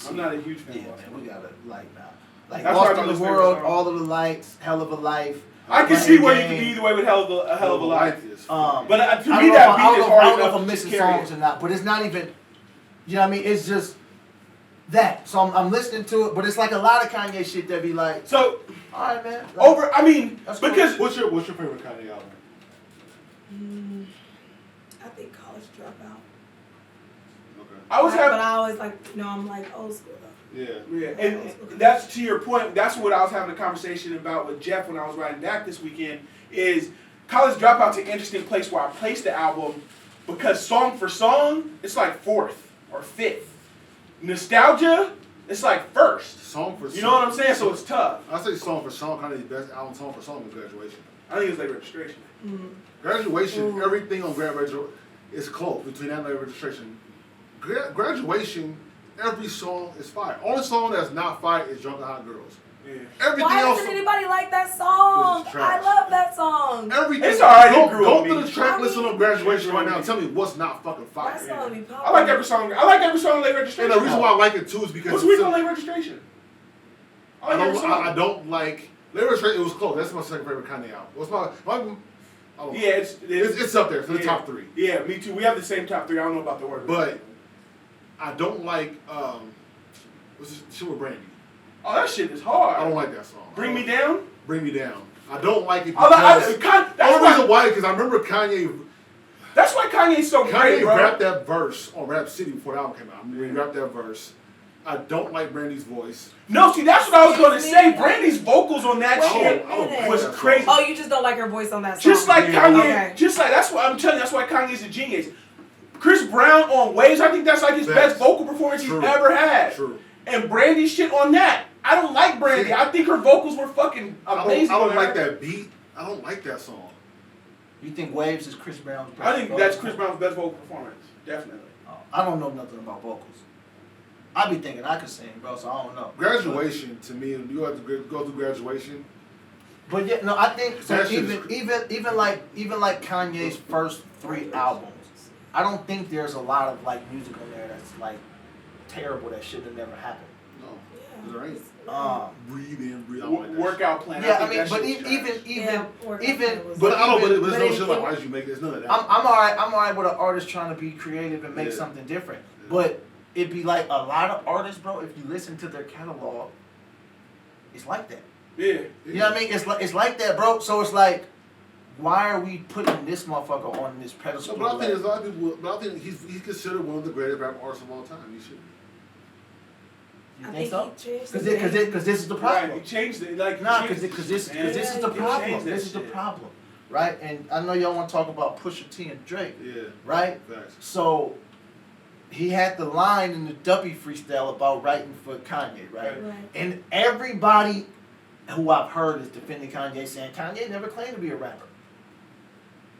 I'm not a huge fan Yeah, of Monster. man, we gotta like now. Like That's Lost probably in my the favorite World, song. All of the Lights, Hell of a Life. I can Blame see where you Game. can be either way with Hell of a Life. is But But to I me, don't know that if- beat I don't is know- I hard don't know enough if I'm to missing carry songs it. or not, but it's not even. You know what I mean? It's just that. So I'm listening to it, but it's like a lot of Kanye shit that be like, So all right, man. Like, I mean, That's cool. because What's your favorite Kanye album? I think College Dropout. Okay. I was But having. I always like, I'm like old school though. Yeah. Yeah, and that's to your point. That's what I was having a conversation about with Jeff when I was riding back this weekend. Is College Dropout's an interesting place where I placed the album because song for song, it's like 4th or 5th. Nostalgia, it's like 1st. Song for You know what I'm saying? So it's tough. I say song for song, Kanye's best album song for song is Graduation. I think it's like Registration. Graduation, everything on Graduation is close between that and Registration. Graduation, every song is fire. Only song that's not fire is Drunk and Hot Girls. Yeah. Everything Why else, doesn't anybody like that song? This is trash. I love that song. everything. It's alright, it Go, grew go on through me. the track I list mean, on Graduation it right grew now. on me. Tell me what's not fucking fire. That song be I popping. like every song. I like every song on Late And Registration. the reason why I like it too is because What's it's weak a- on Late Registration? I like every song. I don't like Late Registration. It was close. That's my second favorite Kanye album. What's my I don't know. Yeah, it's up there. It's in the yeah. top 3. Yeah, me too. We have the same top 3. I don't know about the order. But I don't like what's this shit with Brandy. Oh, that shit is hard. I don't like that song. Bring Me Down? Bring Me Down. I don't like it That's because the only reason why because I remember Kanye Kanye's so great, bro. rapped that verse on Rap City before the album came out. I mean, he rapped that verse, I don't like Brandy's voice. No, see, that's what I was gonna say. Brandy's vocals on that Wait shit a minute. was crazy. Oh, you just don't like her voice on that song. Just like Yeah. Kanye, Okay. just like that's what I'm telling you. That's why Kanye's a genius. Chris Brown on Waves, I think that's like his best vocal performance True. he's ever had. True. And Brandy's shit on that. I don't like Brandy. I think her vocals were fucking amazing. I don't on like her. that beat. I don't like that song. You think Waves is Chris Brown's best? I think that's Chris Brown's best vocal performance. Definitely. I don't know nothing about vocals. I be thinking I could sing, bro, so I don't know. Graduation, to me, you have to go through graduation. But yeah, no, I think so. That shit is Even like Kanye's first 3 albums, I don't think there's a lot of like music on there that's like terrible that should have never happened. No, there ain't. Breathe in, breathe out. Like that Workout plan. Yeah, I think mean, that but shit was trash. even, But I don't. But even- there's but no it- shit like why did you make it? It's none of that. I'm alright. I'm alright with an artist trying to be creative and make Yeah. something different. Yeah. But it'd be like a lot of artists, bro. If you listen to their catalog, it's like that. Yeah. You know what I mean? It's like that, bro. So it's like, why are we putting this motherfucker on this So, pedestal? but I think like- there's a lot of people. But I think he's considered one of the greatest rap artists of all time. He should. You I think think so? he changed Because this is the problem. Right, he changed it. Like, Nah, he changed because it. this Man, is the he problem. changed that This is the shit. problem, right? And I know y'all want to talk about Pusha T and Drake, Yeah. right? Facts. So he had the line in the Duppy freestyle about writing for Kanye, right? Right. And everybody who I've heard is defending Kanye, saying Kanye never claimed to be a rapper.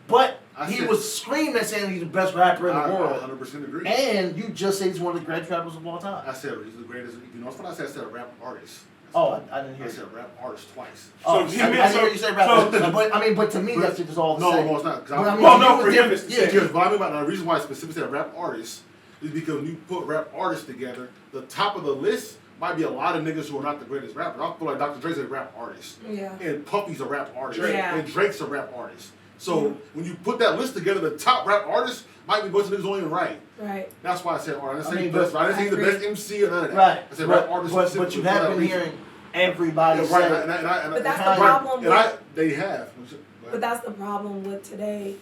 But he was screaming saying he's the best rapper in the I world. 100% agree. And you just said he's one of the greatest rappers of all time. I said he's the greatest. You know, that's what I said. I said rap artist. Oh, I didn't hear I you. said rap artist twice. Oh, So, I didn't so- hear you say rapper. so- but I mean, but to me, that's just all the No, same. no, it's not. 'Cause But I mean, Well, to no, you, for him, it's the yeah. same. Because what I mean about the reason why I specifically said rap artists is because when you put rap artists together, the top of the list might be a lot of niggas who are not the greatest rappers. I feel like Dr. Dre's a rap artist. Yeah. And Puffy's a rap artist. Drake. Yeah. And Drake's a rap artist. So Yeah. when you put that list together, the top rap artists might be a bunch of niggas who don't even write. Right. That's why I said, all right, I didn't say I mean, the best, but I didn't say he's the I best agree. MC or none of that. Right. I said rap artists but specifically you for have that been reason. hearing everybody Yeah, say, right. But that's the Right. problem And with, they have. but that's the problem with today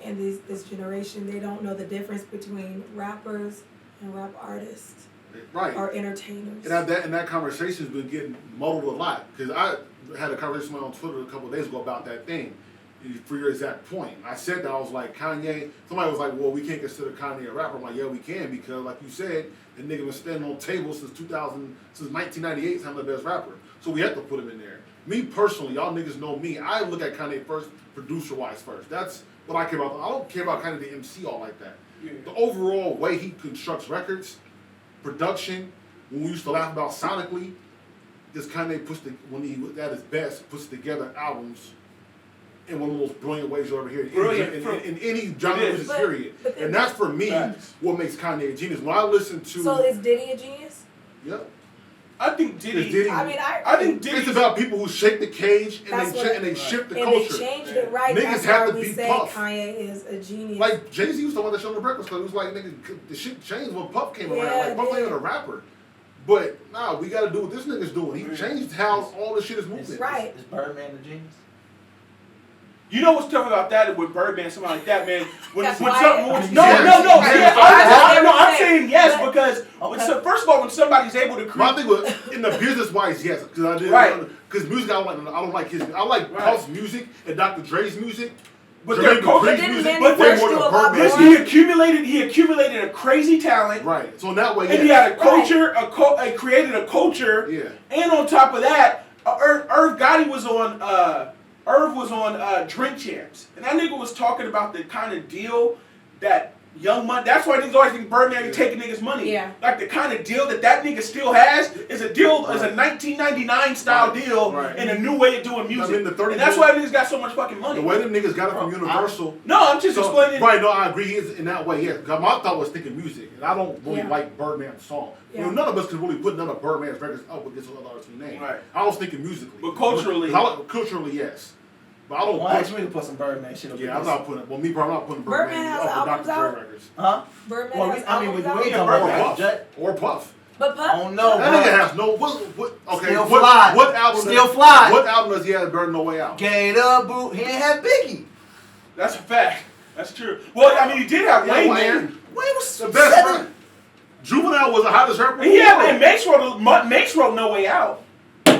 and this generation. They don't know the difference between rappers and rap artists Right. or entertainers. And that conversation's been getting muddled a lot. Because I had a conversation with my on Twitter a couple of days ago about that thing. For your exact point. I said that, I was like, Kanye, somebody was like, well, we can't consider Kanye a rapper. I'm like, yeah, we can, because like you said, the nigga been standing on tables since 1998, I'm the best rapper. So we have to put him in there. Me personally, y'all niggas know me, I look at Kanye first, producer-wise first. That's what I care about. I don't care about Kanye the MC all like that. Yeah. The overall way he constructs records, production, when we used to laugh about sonically, because Kanye when he was at his best, puts together albums in one of the most brilliant ways you'll ever hear. Brilliant. In any genre It of is. his But- period. but And that's for me Facts. what makes Kanye a genius. When I listen to So is Diddy a genius? yeah, I think it's Diddy. Diddy. I mean, I think Diddy. It's about people who shake the cage and That's what- they shift the And culture. they changed it right. Niggas That's have why to we be say Puff. Kanye is a genius. Like Jay-Z used to want that show on the Breakfast Club. It was like, nigga, the shit changed when Puff came around. Yeah, Like Puff it ain't even did. a rapper. But nah, we gotta do what this nigga's doing. He changed how all this shit is moving. Right. Is Birdman a genius? You know what's tough about that with Birdman, somebody like that, man. When That's when why- something, I mean, no, yes. no, no, Yes. yeah, I'm saying yes But- because when Okay. first of all, when somebody's able to My create, thing was in the business wise, yes, because I did. Right. Because music, I don't like his. I like Right. Puff's music and Dr. Dre's music. but Jermaine they're Dupri's But didn't music, Manny but way Fresh more do than a lot Birdman. more? he accumulated a crazy talent, Right. So in that way, and he yes. had a culture, created a culture, Yeah. and on top of that, Irv Gotti was on. Irv was on Drink Champs, and that nigga was talking about the kind of deal that Young Money. That's why niggas always think Birdman be taking niggas money. Yeah. Like the kind of deal that nigga still has is a deal, is a Right. 1999 style Right. deal, Right. and a new way of doing music. mean, the 30 and that's why niggas got so much fucking money. The way them niggas got it from Universal. No, I'm just explaining. Right, no, I agree. He is in that way, yeah. 'Cause my thought was thinking music, and I don't really Yeah. like Birdman's song. You know, Yeah. none of us can really put none of Birdman's records up against other artists we name. Right. I was thinking musically. But culturally- Culturally, yes. But I don't Well, put, actually, we can put some Birdman shit up. yeah, I'm not putting, well, me, bro, I'm not putting Birdman Birdman has up with albums Dr. Dre out? records. Huh? Birdman Well, has we ain't albums out? talking Yeah, about Or Birdman. Puff. Jay. Or Puff. But Puff, I don't know, That bro. nigga has no, okay, Still what, fly. what album Still does, fly. What album does he have Burn No Way Out? Gator Boot. He ain't have Biggie. That's a fact. That's true. Well, I mean, he did have Yeah, Wayne Wayne. there. Wayne was The best seven. friend. Juvenile was the hottest rapper. Yeah, and Mace wrote No Way Out.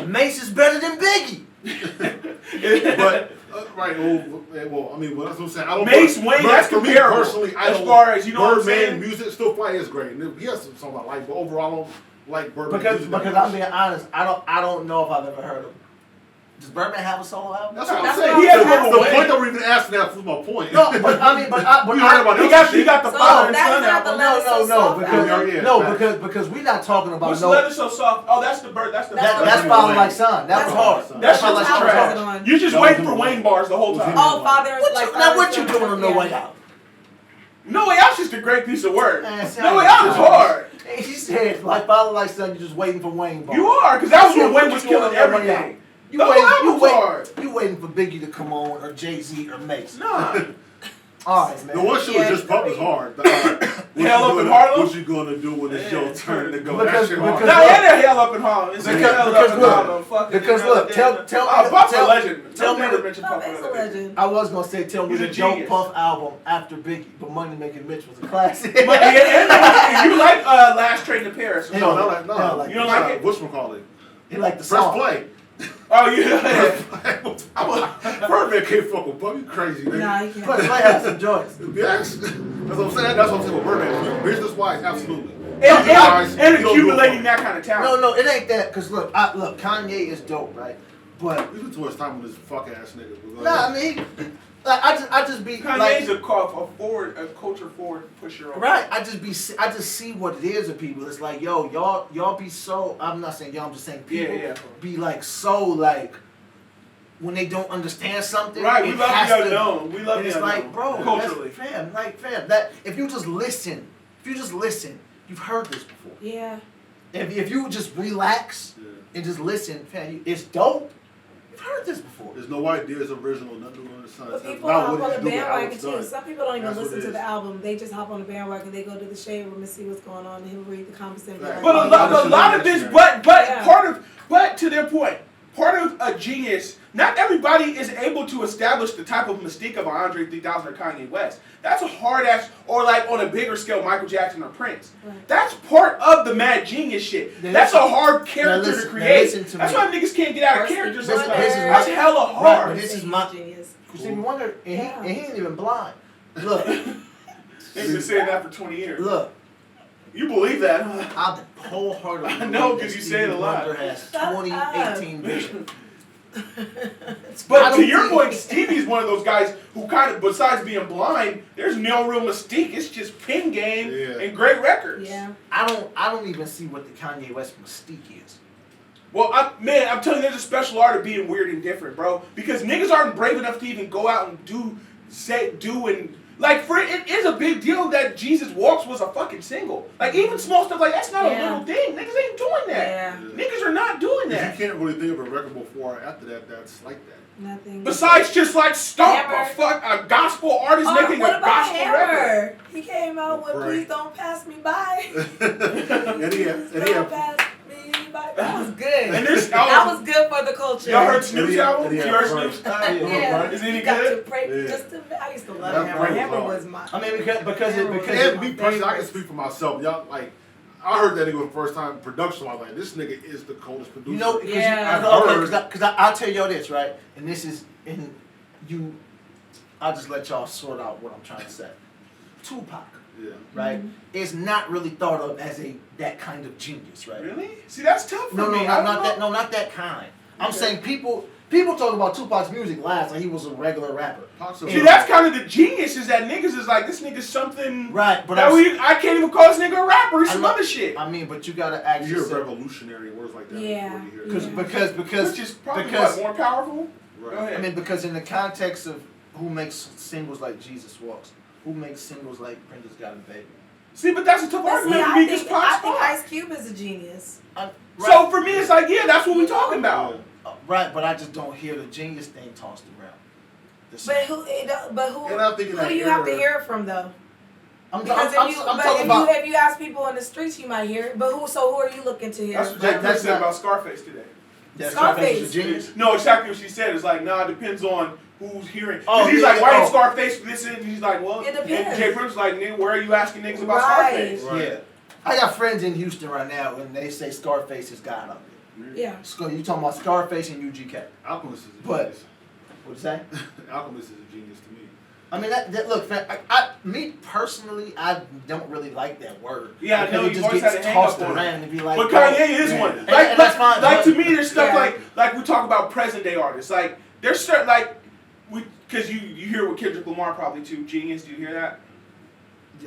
Mace is better than Biggie. But right, well, I mean, well, that's what I'm saying. I don't. Mace Wayne, that's for me comparable. personally. I As don't, far as you know, what I'm Birdman saying? music still fly is great. And he has some songs I like, but overall, I don't like Birdman music. Because I'm being honest, I don't know if I've ever heard him. Does Birdman have a solo album? That's what I'm That's saying. what He has I'm Lil The Wayne. point that we're even asking that was my point. No, but I mean, We heard about He that. got the So father and that's son not the album. Leather So Soft because we're not talking about What's no. Leather So Soft? Oh, that's the bird. That's the. That's Father Like Son. That was hard. That shit's Father Like Son was trash. hard. You just That waiting was for him. Wayne bars the whole time. Oh, Father is like. Now what you doing on No Way Out? No Way Out's just a great piece of work. Man, No Way Out is hard. Hey, he said like Father Like Son. You're just waiting for Wayne bars. You are, because that was when What Wayne you was doing killing on No Way Out? everything. You The whole album's waiting, hard. you waiting for Biggie to come on or Jay-Z or Mace. Nah. All right, man. The one shit Yeah, was just pumped was hard. Hell Up in Harlem? What you gonna do when it's your turn to go? Because- That shit hard. because- Now, and that Hell Up in Harlem. It's Because- Hell Up because in look, Harlem. Fucking because look, tell Puff's a legend. tell Don't me never the- mention Puff Puff. is a legend. I was gonna say tell me He's the a Dope genius. Puff album after Biggie, but Money Making Mitch was a classic. But and you like Last Train to Paris? Yeah. No, not like no. Yeah, like- You don't like it? Whatchamacallit? He liked the Press song. play. Oh yeah. Birdman can't fuck with Puff. You crazy, nigga. Nah, you But can't. Play has some joints. Yes. That's what I'm saying. That's what I'm saying with Birdman. Business wise, absolutely. And accumulating that kind of talent. No, it ain't that. Cause look, Kanye is dope, right? But Even towards time with this fuck ass nigga. nah, I mean, like I just be Kanye's like, a culture forward pusher. right. I just see what it is of people. It's like, yo, y'all be so. I'm not saying y'all. I'm just saying people Yeah. be like so like when they don't understand something. Right, we it love has the to- unknown. We love and the it's unknown. like, bro, culturally. fam. That if you just listen, you've heard this before. Yeah. If you just relax Yeah. and just listen, fam, it's dope. You've heard this before. There's no ideas original, nothing new under the sun. But That's people not hop what on you the do, but how bandwagon it's too. done. Some people don't even That's what listen it to is. the album. They just hop on the bandwagon. They go to the shade room and see what's going on, and he'll read the comments and be like, But a lot of this, but Yeah. but to their point, part of a genius. Not everybody is able to establish the type of mystique of an Andre 3000 or Kanye West. That's a hard ass, or like on a bigger scale, Michael Jackson or Prince. Right. That's part of the mad genius shit. Now That's a listen- hard character listen- to now create. listen to That's me. why niggas can't get out of First character thing- sometimes. this is my- That's hella Right, hard. but this is my- genius. Stevie Wonder, and Yeah. he ain't even blind. Look, They've been saying that for 20 years. look. You believe that? Huh? I wholeheartedly I know, believe 'cause that you say it a Stevie lot. Wonder has Shut 2018 vision. But I to don't your think- point, Stevie's one of those guys who kind of, besides being blind, there's no real mystique. It's just pin game Yeah. and great records. Yeah. I don't even see what the Kanye West mystique is. Well, I'm telling you, there's a special art of being weird and different, bro. Because niggas aren't brave enough to even go out and do and like for it is a big deal that Jesus Walks was a fucking single. Like even small stuff like that's not a Yeah. little thing. Niggas ain't doing that. Yeah. Niggas are not doing You that. can't really think of a record before or after that that's like that. Nothing. Besides just like Stomp, Hammer. a gospel artist making what a about gospel record. Hammer? He came out with Right. "Please Don't Pass Me By." and he had, Don't pass me by. That was good. And this That was good for the culture. y'all heard Snoop's Yeah, album? yeah, You heard right. Snoop's? Yeah. Is it any You got good? to pray Yeah. just to, I used to love That Hammer. part was Hammer hard. was my. I mean, because And me personally, I can speak for myself. Y'all like, I heard that nigga the first time production. I was like, this nigga is the coldest producer. you know, because Yeah. I'll tell y'all this, right? And this is, and you, I'll just let y'all sort out what I'm trying to say. Tupac, Yeah. right, is not really thought of as that kind of genius, right? Really? See, that's tough for No, me. not that kind. I'm Okay. saying people talk about Tupac's music last like he was a regular rapper. See, that's kind of the genius is that niggas is like, this nigga's something. Right, but I can't even call this nigga a rapper. He's I some know- other shit. I mean, but you gotta ask You hear yourself, revolutionary words like that Yeah. before you hear it. because Which is probably because more powerful. Right. Go ahead. I mean, because in the context of who makes singles like Jesus Walks, who makes singles like Brenda's Got a Baby. See, but that's a tough But see, argument I because think Pac's Pac. Ice Cube is a genius. So for me, it's like, yeah, that's what we talking about. Right, but I just don't hear the genius thing tossed around. But who And I think in who that do you have to era- hear it from though? I'm Because talking about. if you ask people on the streets, you might hear it. But who are you looking to hear? That's what Jay That's Prince said not- about Scarface today. That's Scarface. is a genius. No, exactly what she said. It's like, nah, it depends on who's hearing. Oh, He's yeah, like, why oh. ain't Scarface listen? And he's like, well, It and depends. Jay Prince was like, nigga, where are you asking niggas about Right. Scarface? Right. Yeah. I got friends in Houston right now, and they say Scarface is God up there. Yeah. You talking about Scarface and UGK? Alchemist is a But- genius. What'd you say? Alchemist is a genius to me. I mean, that look, man, me personally, I don't really like that word. Yeah, I because know it you just always gets had a hang tossed up on it. around and be like. But Kanye is yeah. one. And that's fine, Like to but- me, there's stuff Yeah. like we talk about present day artists. Like there's certain because you hear with Kendrick Lamar probably too. Genius, do you hear that?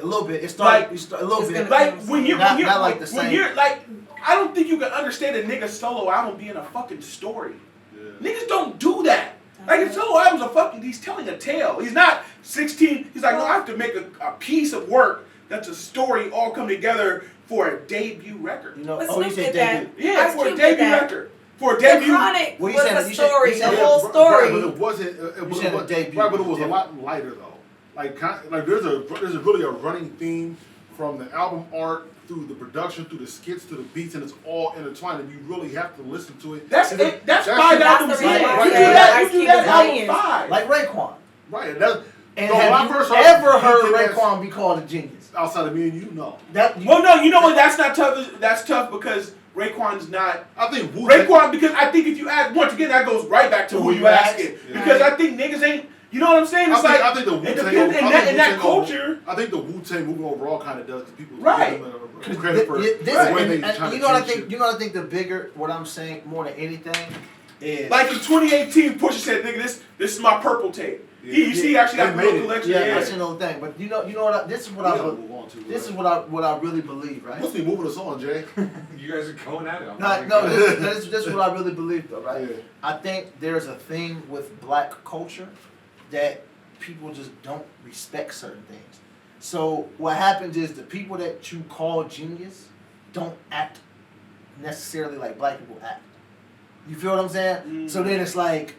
A little bit. It started. A little It's bit. gonna- Like when you're Not when you're like the when same. you're like I don't think you can understand a nigga's solo album being a fucking story. Yeah. Niggas don't do that. Like his solo album's a fucking. He's telling a tale. He's not 16. He's like, no, I have to make a piece of work that's a story all come together for a debut record. You know, But you Snoop said did that. debut. Yeah, Ice for a Cube did debut that. record. For a The debut. Chronic Well, you was said- a you said- story. you said- The yeah, whole Right, story. but it wasn't. You said a debut. Right, but it was a Different. lot lighter though. Like there's really a running theme from the album art through the production, through the skits, to the beats, and it's all intertwined, and you really have to listen to it. That's And it. That's that's 5 the- albums That's in. the You reason why I do said that. Ice You do Cube that is album genius. 5. Like Raekwon. Right, and that's And so when I have you first heard ever heard BTS Raekwon be called a genius? outside of me and you? No, Well, no, you know what? That's not tough. That's tough because Raekwon's not. I think Raekwon, because I think if you ask, once again, that goes right back to who you asking. Yeah. Because I think niggas ain't, you know what I'm saying? It's I think the it Wu-Tang depends in that culture. I think the Wu-Tang movement overall kind of does because people Right. give them credit for This- the way they and trying you to know what I change think. shit. You know what I think. The bigger, what I'm saying more than anything, is Like in 2018, Pusha said, nigga, this is my purple tape. Yeah. You see, he actually got They the made little it. collection. yeah, Yeah, that's another thing. But you know what? This is what We I. gotta move on to, This is right? what I really believe, right? Must be moving us on, Jay. You guys are going at it. I'm No, like, no, this is what I really believe, though, right? Yeah. I think there's a thing with black culture that people just don't respect certain things. So what happens is the people that you call genius don't act necessarily like black people act. You feel what I'm saying? So then it's like,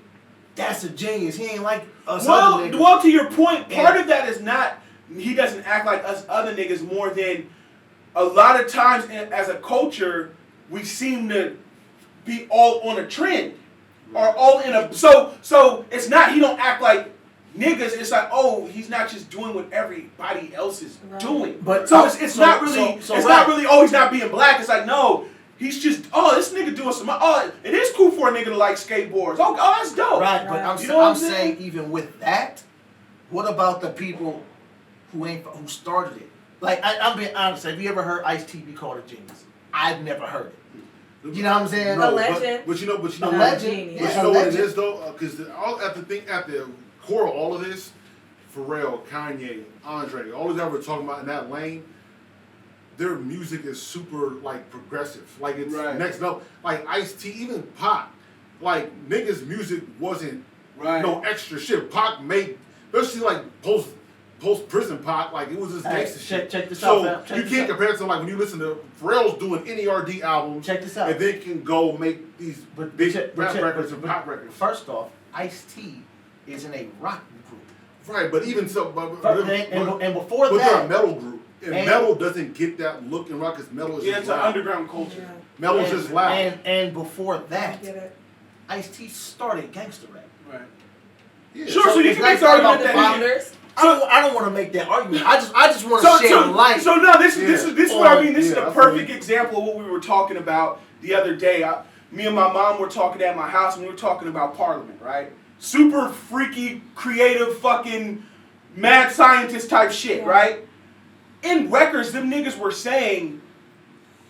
that's a genius. He ain't like us other niggas. Well, to your point, part of that is not he doesn't act like us other niggas more than a lot of times as a culture we seem to be all on a trend or all in a so it's not he don't act like niggas. It's like, oh, he's not just doing what everybody else is Right. doing. But so it's not really so it's right. not really oh he's not being black. It's like no. He's just, oh, this nigga doing some, oh, it is cool for a nigga to like skateboards. Oh, that's dope. Right, but Right. You know what I'm I'm saying? saying even with that, what about the people who started it? Like I'm being honest. Have you ever heard Ice-T be called a genius? I've never heard it. You know what I'm saying? A legend. But you know A what? legend. But Yeah, you know a what it legend. is though, because at the core of all of this, Pharrell, Kanye, Andre, all these that we're talking about in that lane, their music is super like progressive, like it's Right. next level. Like Ice-T, even Pac, like niggas' music wasn't Right. no extra shit. Pac made, especially like post prison Pac, like it was just Hey, gangsta shit. check this so out, fam. Check you this can't out. compare it to like when you listen to Pharrell's doing NERD albums, Check this out. and then can go make these But big check- rap check- records and but- pop records. First off, Ice-T is in a rock group. Right, but even so, but And before they're a that, metal group, and and- metal doesn't get that look in rock because metal is Yeah, just it's an loud. underground culture. Metal's and- just loud. And before I that, get it. Ice-T started gangster rap. Right. Yeah. Sure, so you it's can not make the argument about that the he- Founders. I don't want to make that argument. I just want to shed light. So no, this is what I mean. This is Yeah, a I feel perfect you. example of what we were talking about the other day. Me and my mom were talking at my house, and we were talking about Parliament, right? Super freaky, creative, fucking mad scientist type shit, Yeah. right? In records, them niggas were saying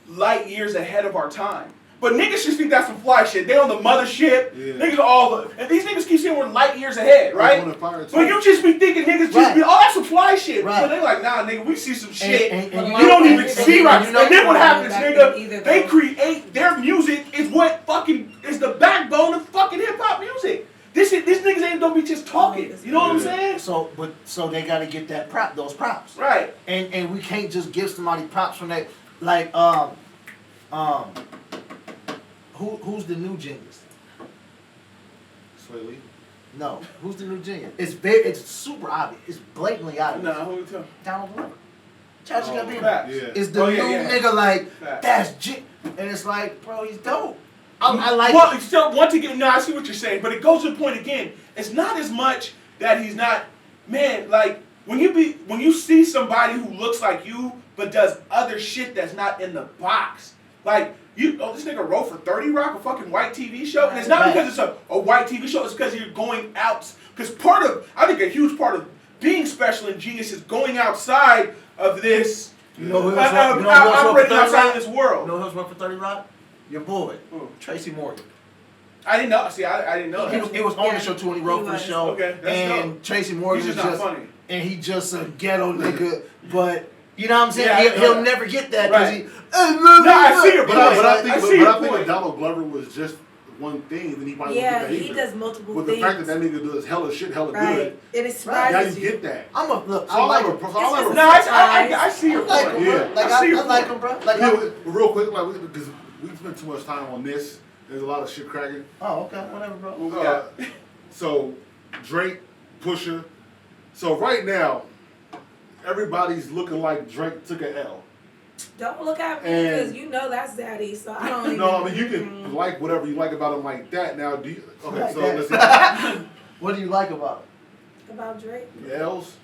light years ahead of our time. But niggas just think that's some fly shit. They on the mothership. Yeah. Niggas are all and these niggas keep saying we're light years ahead, right? On the fire too. But you just be thinking niggas just Right. be, oh, that's some fly shit. Right. But they like, nah, nigga, we see some shit. And But you you don't know- even and- see and- right. and And, you know- then what happens, back nigga? then either, They though. create their music is what fucking is the backbone of fucking hip hop music. This niggas ain't gonna be just talking. You know what I'm Yeah. saying? So they got to get that those props. Right. And we can't just give somebody props from that. Like who's the new genius? Sway Lee. No, who's the new genius? It's super obvious. It's blatantly obvious. Nah, who we talking? Donald Glover. Childish Oh, Gambino. Facts. Yeah. Is the Oh, yeah, new yeah. nigga like Facts. that's and it's like, bro, he's dope. I like Well, it. it's still once again, no, I see what you're saying, but it goes to the point again. It's not as much that he's not, man. Like when you see somebody who looks like you but does other shit that's not in the box, like this nigga wrote for 30 Rock, a fucking white TV show, and it's not because it's a white TV show. It's because you're going out. Because I think a huge part of being special and genius is going outside of this. Operating outside of this world. You know who else went for 30 Rock? Your boy, Tracy Morgan. I didn't know. See, I didn't know that. He was on the show too when he wrote for the show. Okay, that's and dope. Tracy Morgan He's was just not funny. And he just a ghetto nigga, but you know what I'm saying? Yeah, he'll never get that because right. I see your point. But I think point. if Donald Glover was just one thing, then he might get that either. He does multiple With things. the fact that nigga does hella shit, hella good. And it surprises Now you get that. I see your point. I like him, bro. Real quick, because we spent too much time on this. There's a lot of shit cracking. Oh, okay, whatever, bro. So Drake, Pusha. So right now, everybody's looking like Drake took an L. Don't look at me because you know that's daddy, so I don't even... No, I mean, you can like whatever you like about him like that. Now, do you... Okay, like so that. listen. What do you like about About Drake? L's?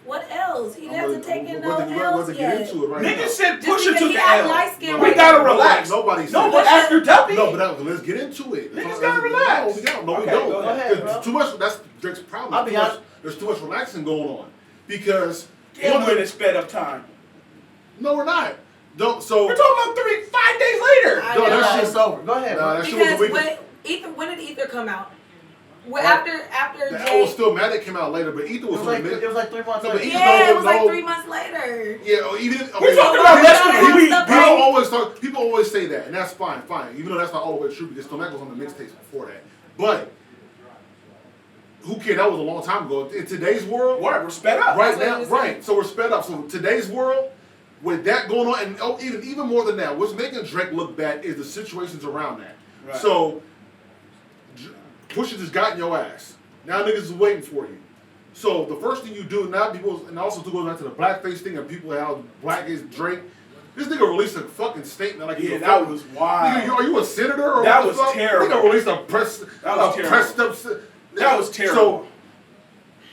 What else? He hasn't taken no Let's L's get yet. into it right Nigga now. said Just Pusha because took he the had L. light skin We right gotta now. relax. Nobody said No, that. but after Duppy. No, but let's get into it. Niggas gotta relax. No, we don't. No, Okay, we don't. go ahead, There's bro. too much. That's Drake's problem. I'll be honest. There's too much relaxing going on because Damn, we're in sped up time. no, we're not. Don't. So We're talking about 5 days later. I No, know. that It's over. Go ahead, Nah, bro. that shit was a Because week. when did Ether come out? Well, Right. after The Jay... L was still mad. It came out later, but Ether was It was like 3 months No, but later. Ether- Yeah, it was like No. 3 months later. Yeah, or even We're talking about less than a week, bro. People always say that, and that's fine. Even though that's not all the way true because Stomac was on the mixtapes before that. But who cares? That was a long time ago. In today's world, We're sped up. right That's what now, he was right? saying. So we're sped up. So today's world, with that going on, and even more than that, what's making Drake look bad is the situations around that. Right. So Pusha just got in your ass. Now niggas is waiting for you. So the first thing you do now, people, and also to go back to the blackface thing and people how black is Drake. This nigga released a fucking statement like Yeah, that was wild. Nigga, are you a senator or That what was the fuck? terrible. Nigga released a press terrible. That was terrible. So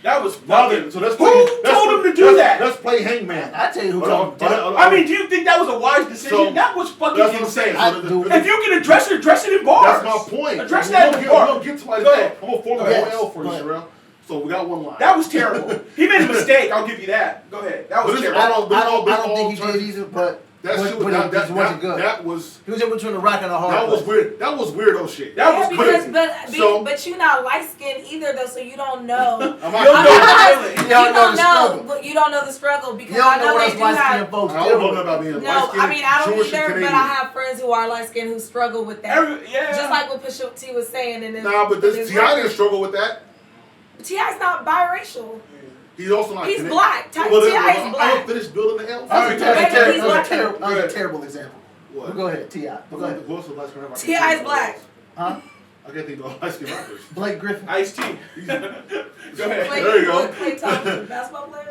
That was now fucking. then, so let's Who play, told him to do that? Let's play Hangman. I tell you who Hold told on, him to hold on, I mean, do you think that was a wise decision? So, that was fucking that's what I'm insane. saying. I do. If you can address it in bars. That's my point. Address We that don't in get- we bars. don't get somebody Go ahead. I'm gonna form a Yes. whole L for you, Go ahead. Shorell. So we got one line. That was terrible. He made a mistake. I'll give you that. Go ahead. That was But this- terrible. I don't think he did either, but That shit was it that wasn't good. That was He was in between the rock and the hard. that was place. weird. That was weirdo shit. That Yeah, was because crazy. but you're not light skinned either though, so you don't know. You don't know I the mean, feeling. You don't know the struggle. but you don't know the struggle because You I don't know know what they us do light skinned have. folks I don't know do. nothing about being No, light-skinned, I mean I don't Jewish and either, but Canadian. I have friends who are light skinned who struggle with that. Yeah. Just like what Pusha T was saying, and Nah, but this T.I. didn't struggle with that. T.I.'s not biracial. He's also not. He's Canadian. black. Well, T.I. is I'm black. gonna finish building the L. Alright, That was a terrible example. What? Well, go ahead, T.I. Go ahead. What's the last one? T.I. is black. Huh? I can't think of light skinned rappers. Blake Griffin. Ice T. Go ahead. There you go. Clay Thompson, basketball player.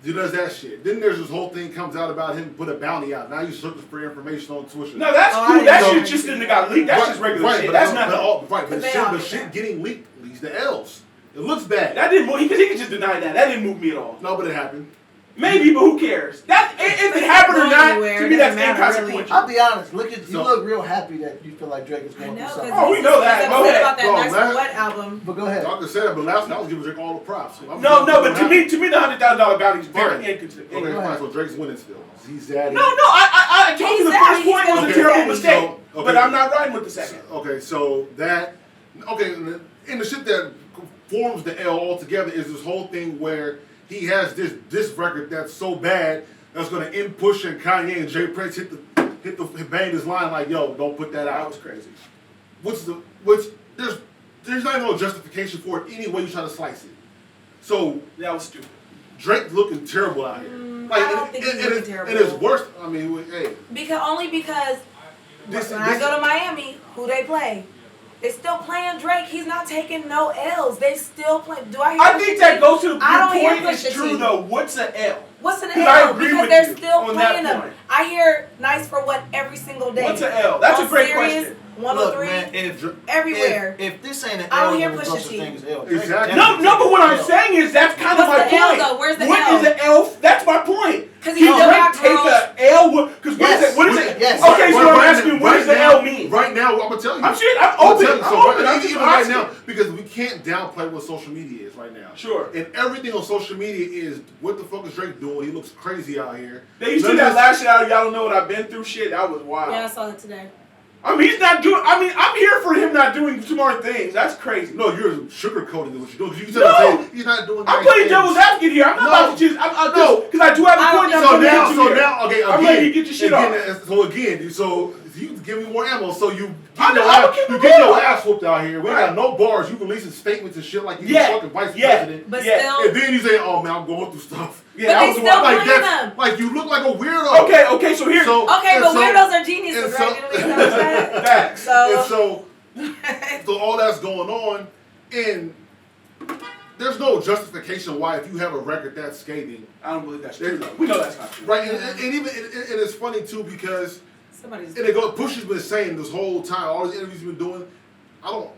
He does that shit. Then there's this whole thing comes out about him put a bounty out. Now you searching for information on Twitter. No, that's Oh, I cool. didn't That know. shit just didn't got leaked. That's just regular shit. But That's but not. But they all the get shit that. getting leaked leads to L's. It looks bad. That didn't move. Because he could just deny that. That didn't move me at all. No, but it happened. Maybe, but who cares? That if it happened or not, to me that's inconsequential. I'll be honest. Look at you. So- look real happy that you feel like Drake is I going know, through because something. Oh, we know that. he's Go upset ahead. about that Go, Nice man. for What album. But go ahead. Y'all can say that, but last night I was giving Drake all the props. No, but to me, the $100,000 bounty is very Fine. inconsistent. Okay, fine. So Drake's winning still. He's zaddy. No, I told you the He's first that- point he's was a gonna terrible be that. mistake, So, okay. but I'm not riding with the second. Okay, so that. Okay, and the shit that forms the L altogether is this whole thing where he has this record that's so bad that's gonna end Push and Kanye and Jay Prince bang this line like, yo, don't put that That out. was crazy. There's not even no justification for it any way you try to slice it. So That was stupid. Drake looking terrible out here. I don't think he's looking terrible. And it's worse. I mean, hey, Because this when I go to Miami, who they play? They still playing Drake. He's not taking no L's. They still play. Do I hear? I think that goes to the I don't hear point. Pusha It's true T. though. What's an L? What's an Because I L? agree Because with they're you still on that playing them. point. I hear Nice for What every single day. What's an L? That's a On great Sirius, question. 103, Look, man, if everywhere. If this ain't an I don't L, hear then Pusha there's such T. a thing as L. Exactly. No, but what I'm saying is that's L though? Where's the What L? is an L? That's my point. Because Can he still Drake got take girls. a L? Because what is it? Yes. Okay, so I'm asking, what does the L mean? Right now, I'm gonna tell you. I'm open. open. So I'm open. right, I'm just even right asking. now, because we can't downplay what social media is right now. Sure. And everything on social media is what the fuck is Drake doing? He looks crazy out here. They used to that last shit out. Y'all don't know what I've been through. Shit, that was wild. Yeah, I saw that today. I mean, he's not doing. I mean, I'm here for him not doing smart things. That's crazy. No, you're sugarcoating what you're doing. You can No. say he's not doing. I'm playing devil's advocate here. I'm not about to just. I'm No. because I do have a point. Okay. I'm letting you get your shit off. So you give me more ammo. So you I'm get your ass whooped out here. We ain't got no bars. You releasing statements and shit like you fucking vice president. But still. And then you say, "Oh man, I'm going through stuff." Yeah, but they still like playing them. Like you look like a weirdo. Okay. So here. Weirdos are geniuses, right? Facts. So all that's going on, and there's no justification why if you have a record that's scathing. I don't believe that's true. Though. We know that's not true. Right, and even and it's funny too because. Somebody's. And Bush has been saying this whole time, all these interviews he's been doing. I don't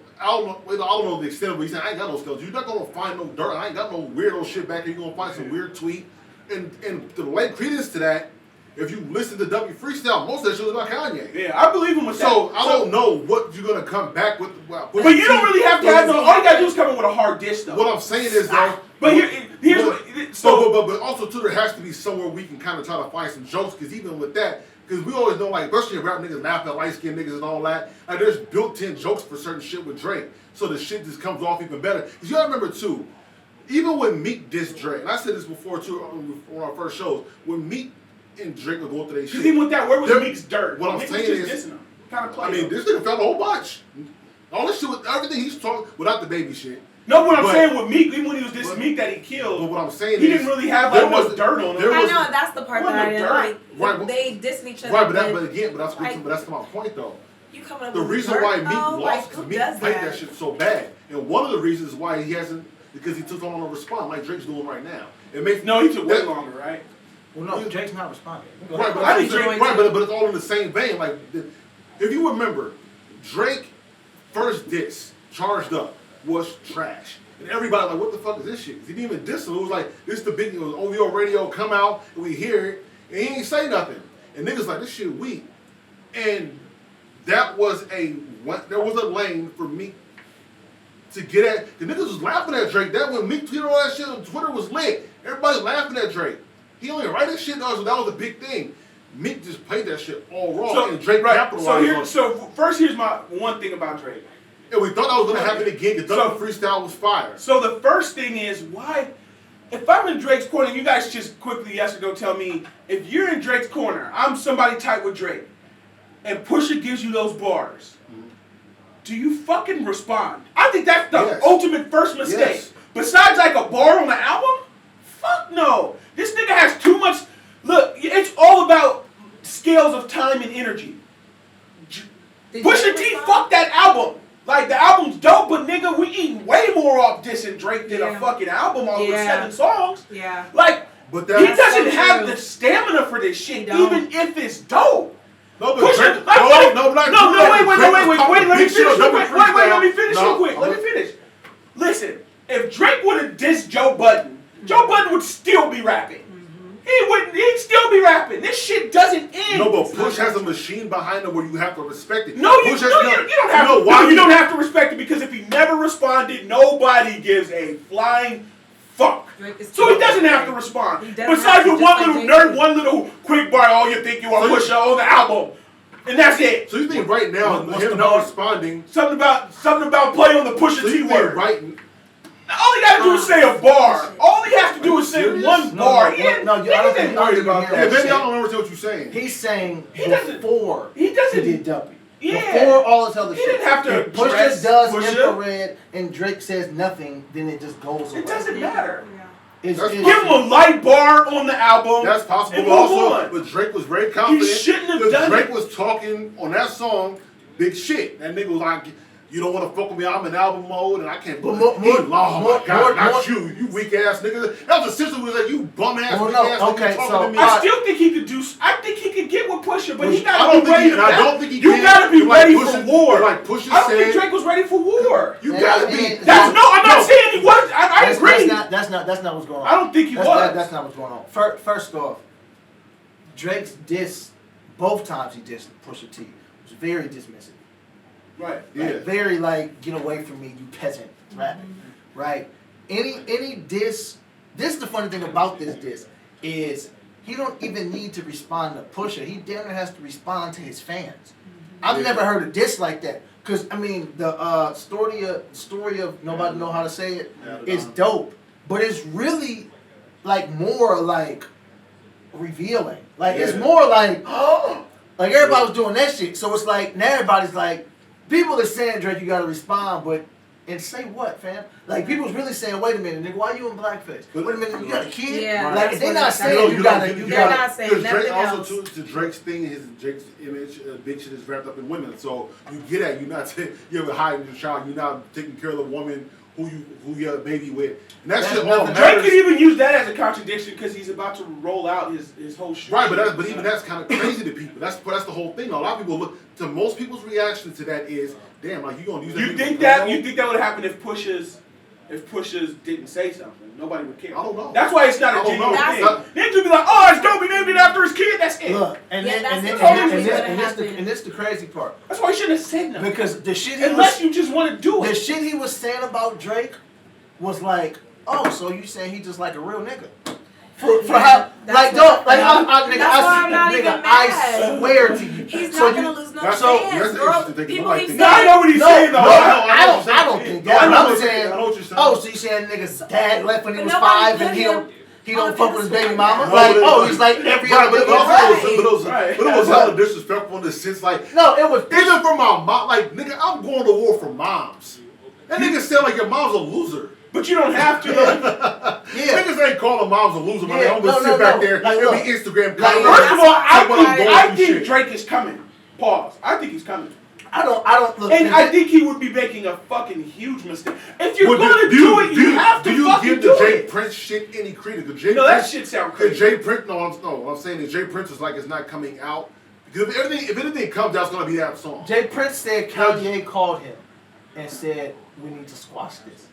know the extent of it. He's saying I ain't got no skeletons. You're not gonna find no dirt. I ain't got no weirdo shit back here. You're gonna find some weird tweet. And to lay credence to that, if you listen to W Freestyle, most of that shit is about Kanye. Yeah, I believe him with that. So I don't know what you're gonna come back with. But you don't really have to have no. All you gotta do is come in with a hard diss, though. What I'm saying is though. But here's what. But also too, there has to be somewhere we can kind of try to find some jokes because even with that. Because we always know, like, especially rap niggas laugh at light-skinned niggas and all that. Like, there's built-in jokes for certain shit with Drake. So the shit just comes off even better. Because you gotta remember, too, even when Meek dissed Drake, and I said this before, too, on our first shows, when Meek and Drake were going through their shit. Because even with that, where was Meek's dirt? What I'm Meek saying was just is, dissing him. Kind of I mean, this nigga felt a whole bunch. All this shit, everything he's talking, without the baby shit. No, what I'm saying with Meek, even when he was this Meek that he killed, but what I'm saying he didn't really have like much dirt on him. I know, that's the part that I didn't like. Right, they dissing each other. Right, but that's my point though. You coming up the with reason dirt, why Meek though? lost because like, Meek played that shit so bad, and one of the reasons why he hasn't because he took on to respond like Drake's doing right now. It makes he took way longer, right? Well, no, Drake's not responding. Right, but it's all in the same vein. Like, if you remember, Drake first diss Charged Up was trash. And everybody like, what the fuck is this shit? He didn't even diss him. It was like, this the big, it was OVO radio, come out, and we hear it, and he ain't say nothing. And niggas like, this shit weak. And there was a lane for Meek to get at, the niggas was laughing at Drake. That when Meek tweeted all that shit on Twitter was lit. Everybody laughing at Drake. He only write that shit, so that was a big thing. Meek just played that shit all wrong, and Drake capitalized on it. So first, here's my one thing about Drake. And we thought that was going to happen again because the freestyle was fire. So the first thing is, why, if I'm in Drake's corner, you guys just quickly yes or no tell me, if you're in Drake's corner, I'm somebody tight with Drake, and Pusha gives you those bars, do you fucking respond? I think that's the ultimate first mistake. Yes. Besides like a bar on the album, fuck no. This nigga has too much, look, it's all about scales of time and energy. Pusha T fucked that album. Like, the album's dope, but nigga, we eating way more off dissing Drake than a fucking album all with 7 songs. Yeah. Like, but he doesn't have the stamina for this shit, even if it's dope. No, but Pusha, Drake, wait, let me finish real quick. Let me finish real quick. Let me finish. Listen, if Drake would have dissed Joe Budden, Joe Budden would still be rapping. He'd still be rapping. This shit doesn't end. No, but Push has a machine behind him where you have to respect it. You don't have to respect it because if he never responded, nobody gives a flying fuck. So he doesn't have to respond. Besides with one little quick bar, all you think you are Pusha on the album. And that's it. So you think right now, him not responding. Something about play on the Pusha T word. Right. All he gotta do is say a bar. All he has to do is say one bar. I don't think worried about that. Maybe I don't understand what you're saying. He's saying he doesn't he did W. Yeah. Before all this other shit. He didn't have to If Pusha does infrared and Drake says nothing, then it just goes away. It doesn't matter. Give him a light bar on the album. That's possible. And But also, but Drake was very confident. He shouldn't have done Drake it. was talking on that song, big shit. That nigga was like, you don't want to fuck with me. I'm in album mode, and I can't. But Oh my God, not you weak ass nigga. That was the sister was like, you bum ass weak ass nigga talking to me. I still think he could do. I think he could get with Pusha, but he I gotta don't be ready. think I don't think he You can. gotta be ready for war. Like Pusha I don't said, think Drake was ready for war. you gotta be. I'm not saying he was. I agree. That's not what's going on. I don't think he was. That's not what's going on. First off, Drake's diss, both times he dissed Pusha T, was very dismissive. Right. Yeah. Like, very like, get away from me, you peasant, rapping. Right? Any diss, this is the funny thing about this diss, is he don't even need to respond to Pusha. He damn near has to respond to his fans. I've never heard a diss like that. Cause I mean the story of Nobody Know How to Say It is dope. But it's really like more like revealing. Like it's more like like everybody was doing that shit. So it's like now everybody's like, people are saying, Drake, you gotta respond, but and say what, fam? Like people was really saying, wait a minute, nigga, why you in blackface? Wait a minute, you got a kid? Yeah, Like they're not saying you gotta. They're not saying Because nothing Drake else. also to Drake's thing, Drake's image, big shit is wrapped up in women. So you get at you're not you ever hiding your child, you're not taking care of the woman who you have a baby with, and that shit all Drake matters. could even use that as a contradiction because he's about to roll out his whole shoot. Right, but even that's kind of crazy to people. That's the whole thing. A lot of people look to most people's reaction to that is, damn, like you gonna use that. You think that would happen if Pusha's didn't say something? Nobody would care. I don't know. That's why it's not a I don't genuine know. thing. Then you'd be like, oh, it's dope. He named it after his kid. That's it. Look, and this the crazy part. That's why he shouldn't have said nothing. Because the shit unless you just want to do it. The shit he was saying about Drake was like, oh, so you saying he just like a real nigga? For how, like, don't, like, I swear to you. He's not gonna lose no fans. That's Girl, the people interesting keep thing. I know what he's saying though. I don't think that. I know I'm what you're saying, saying. I know what you're saying. oh, so you saying niggas dad left when he But was nobody 5 and put he don't fuck with his baby mama? No, Like, but oh, he's like every other nigga. Right. But it was hella disrespectful in the sense, like, No, it was even for my mom, like, nigga, I'm going to war for moms. That nigga said like your mom's a loser. But you don't have to. Yeah. Niggas ain't calling moms a loser, but Yeah, they don't go sit back there like, and look, be Instagram like, comments. First of all, I think shit. Drake is coming. Pause. I think he's coming. I don't look. And I think he would be making a fucking huge mistake. If you're going to do it, you have to fucking do it. Do you give the Jay Prince shit any credit? No, that shit sound crazy. Jay Prince, what I'm saying is Jay Prince is like it's not coming out. Because if anything comes out, it's going to be that song. Jay Prince said Kanye called him and said, we need to squash this.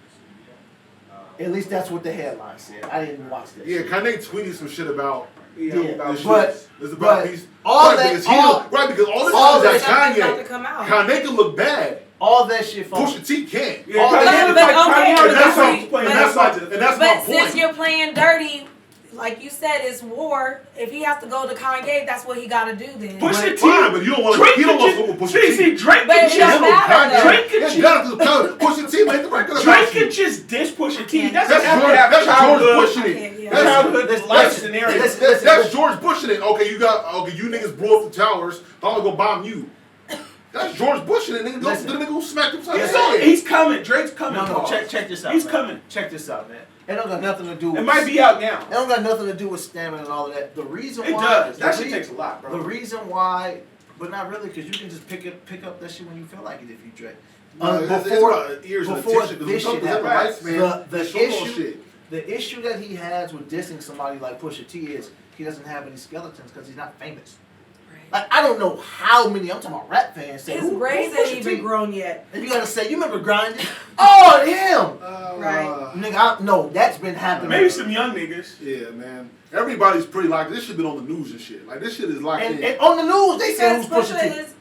At least that's what the headline said. I didn't watch that. Yeah, shit. Kanye tweeted some shit about. About but it's about peace. all right, that, because all all this is that that about to come out. Kanye can look bad. all that shit falls. Pusha T can't. Yeah, all Kanye that is shit- like Kanye, but and that's how okay, he's playing. but- And that's my But since point. you're playing dirty, like you said, it's war. If he has to go to Kanye, that's what he got to do then. Pusha T. Fine, but you don't want Drake to. You don't could want to just- Pusha T. See, Drake But could it don't just. matter, though. Drake could just. Pusha T made the record. Drake could just dish Pusha T. He doesn't That's have George. to have That's George childhood. pushing I it. can't, yeah. That's Childhood life scenario. That's George pushing it. Okay, you niggas blew up the towers. I'm gonna go bomb you. That's George pushing it. Nigga, the nigga who smacked him. He's coming. Drake's coming. No, check this out. He's man. coming. Check this out, man. It don't got nothing to do with. It might be out now. It don't got nothing to do with stamina and all of that. The reason It why. does. the That shit rea- takes a lot, bro. The reason why, but not really, because you can just pick up that shit when you feel like it if you Drake. Before this shit happened, the issue that he has with dissing somebody like Pusha T is he doesn't have any skeletons because he's not famous. Like, I don't know how many, I'm talking about rap fans, say, His who's braids Pusha ain't T? even grown yet. And you gotta say, you remember Grinding? Oh, him! Right. Nigga, no, that's been happening. Maybe some young niggas. Yeah, man. Everybody's pretty locked. This shit been on the news and shit. Like, this shit is locked in. And on the news, they said Because who's Pusha T. Pusha is.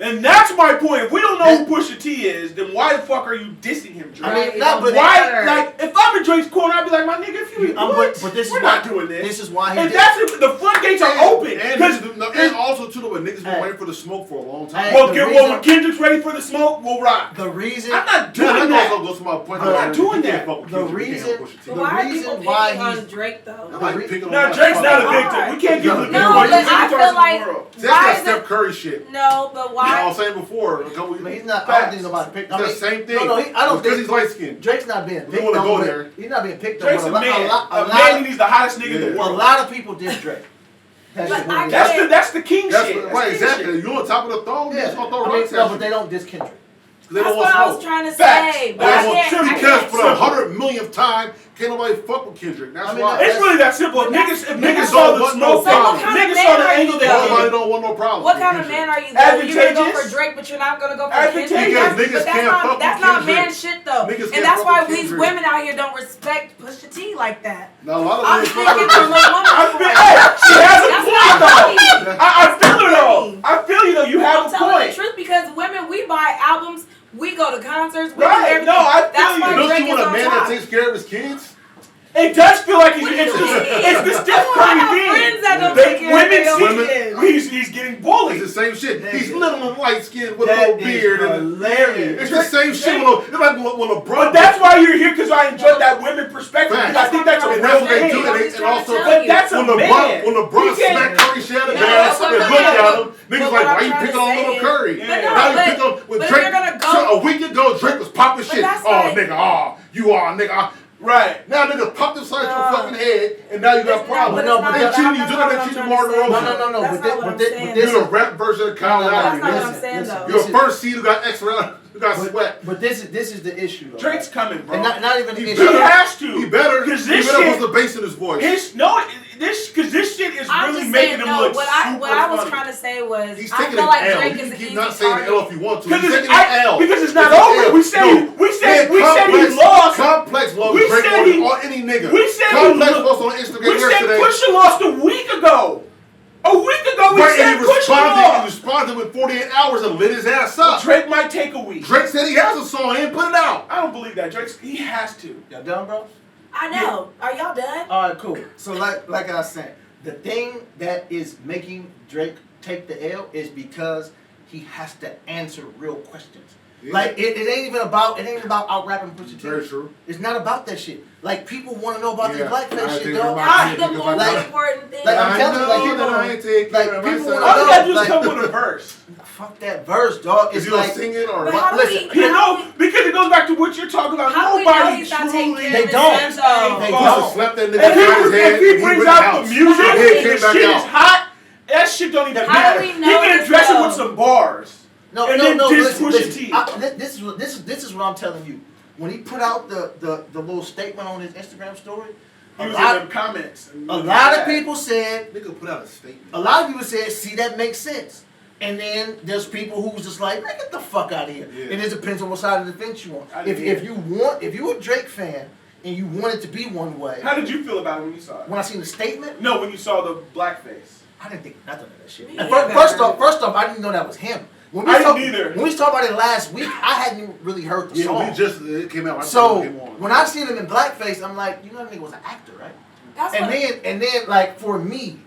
And that's my point. If we don't know who Pusha T is, then why the fuck are you dissing him, Drake? I mean, Right, not, but why? Like, if I'm in Drake's corner, I'd be like, my nigga, if you but this we're is not why, doing this. This is why he And did. that's if the floodgates are open. And also, too, when niggas been Hey. waiting for the smoke for a long time. Hey. Well, when Kendrick's ready for the smoke, we'll rock. The reason. I'm not Dude, doing that that. also goes to my point. I'm not doing You can't that. fuck with The Kendrick, you can't reason- fuck with Pusha T. But why are reason people why picking on he's- Drake though? I like picking on No, that Drake's not a fucking- victim. We can't give him the No, victim. but He's I the feel first like- in the world. That's Why that is Steph it- Curry shit. No, but I why? was saying before. But he's not. I don't think nobody picked. It's the same thing. No, I don't Because think he's light skinned. Drake's not being We picked wanna on. go but there. He's not being picked on. Drake's but a man. a Man, he's the hottest nigga in the a world. lot of people diss Drake. That's But just I what it is. That's the king That's shit. right, That's king exactly. shit. You on top of the throne, you just gonna throw I mean, rocks no, at but they don't diss Kendrick. They That's don't what want I was smoke. trying to Facts. say. They But I don't want can't. I because can't. for the 100 millionth time, can't nobody fuck with Kendrick. That's I mean, why. It's really that simple. But If niggas niggas saw don't the want smoke, no problem. niggas So saw what the kind of angle man they are you, did. Nobody don't want no problem. What with kind of Kendrick. man are you? Though? You're gonna go Advantageous? for Drake, but you're not gonna go for Advantageous. Kendrick. Because But niggas that's can't not fuck that's with not Kendrick. man shit though. Niggas And can't that's fuck why with these Kendrick. women out here don't respect Pusha T like that. Now, a lot of I'm women speaking fuck from with a woman. Hey, she has a That's point not though. funny. I feel her though. I feel you though. You have I'm a telling the point. truth because women, we buy albums, we go to concerts, we do Right. everything. No, I feel That's you. why Don't Drake you is want a on man top. that takes care of his kids? It does feel like What do you mean? it's the Steph I Curry have thing. friends that don't They- take care of women their see own women- kids. he's getting It's bullied. the same shit. He's Nigga. little and light skinned with a That little is beard. And hilarious. it's the same shit. It's like when LeBron. But that's why you're here because I enjoy that women perspective. Facts. Because I think that's a And real that's what they thing. do. I'm just And trying to also, tell But you. that's a when man. LeBron You can't- smacked Curry shit out of No, ass but and no, looked at no, him, but niggas what like, I'm why you trying picking to on say little is- Curry? But Yeah. no, Now you but- pick on with but if Drake. you're gonna go- So a week ago, Drake was popping shit. that's Oh, like- nigga, you are, nigga. Right. Now niggas popped inside your No. fucking head, and now you got It's not- problems. but No, it's but not they what cheating I'm- you. that's You're not gonna what cheat I'm tomorrow, trying to say. Rosa. No. That's But not what I'm this- saying. but this- You're the rap version of Kyle No, Lowry. That's not what I'm Listen, saying listen. though. You're a first seed who got extra, who got sweat. But this is the issue though. Drake's coming, bro. And not even the He issue. He has to. He better. Because He this better shit, put the bass in his voice. because this shit is I'm really just making saying, him no, look what super I was funny. trying to say was, He's I taking feel an like L. Drake You is can an keep easy not saying target. L if you want to. He's Because taking an L. it's not It's an over. L. We said Man, he Complex- lost. Complex loves We Drake said more he- than all any nigga. we said he Complex lo- posted on Instagram We said yesterday. Pusha lost a week ago. A week ago we Right, said and he Pusha lost. responded with 48 hours and lit his ass up. Drake might take a week. Drake said he has a song, he didn't put it out. I don't believe that. He has to. Y'all done, bro? I know. Are y'all done? All right, cool. So like I was saying, the thing that is making Drake take the L is because he has to answer real questions. Yeah. Like it ain't even about out rapping Pusha T. Very true. It's not about that shit. Like people want to know about Yeah, this blackface I shit, think dog. you're That's right. the more Like- important thing. like, I'm I telling you, like, know people- that I ain't taking like, care of people myself. wanna All you gotta do is like- come with a verse. Fuck that verse, dog. Is It's he gonna like sing it or But what? how do Listen, we, You know, because it goes back to what you're talking about. how do we know Nobody he's not taking truly. care They of don't. his though? They He don't. just slapped that nigga If behind his head. if he and brings went out out. the music How do and we- the came back shit is out. hot, that shit don't even How matter. do we He know can this, address it though? with some bars. no, and no, then no. diss Listen, Pusha listen. T. This is what I'm telling you. When he put out the little statement on his Instagram story, He a was lot, in the comments. a lot of people said, Nigga put out a statement. a lot of people said, see, that makes sense. And then there's people who was just like, man, get the fuck out of here. Yeah. And it depends on what side of the fence you on. I If didn't if you a Drake fan and you want it to be one way, How did you feel about it when you saw it? when I seen the statement, No, when you saw the blackface. I didn't think nothing of that shit. Me And either. first off, I didn't know that was him. When I didn't either. When we talked about it last week, I hadn't really heard the Yeah, song. it came out. Right So before it came on. when I seen him in blackface, I'm like, you know that nigga was an actor, right? That's And what, then like for me,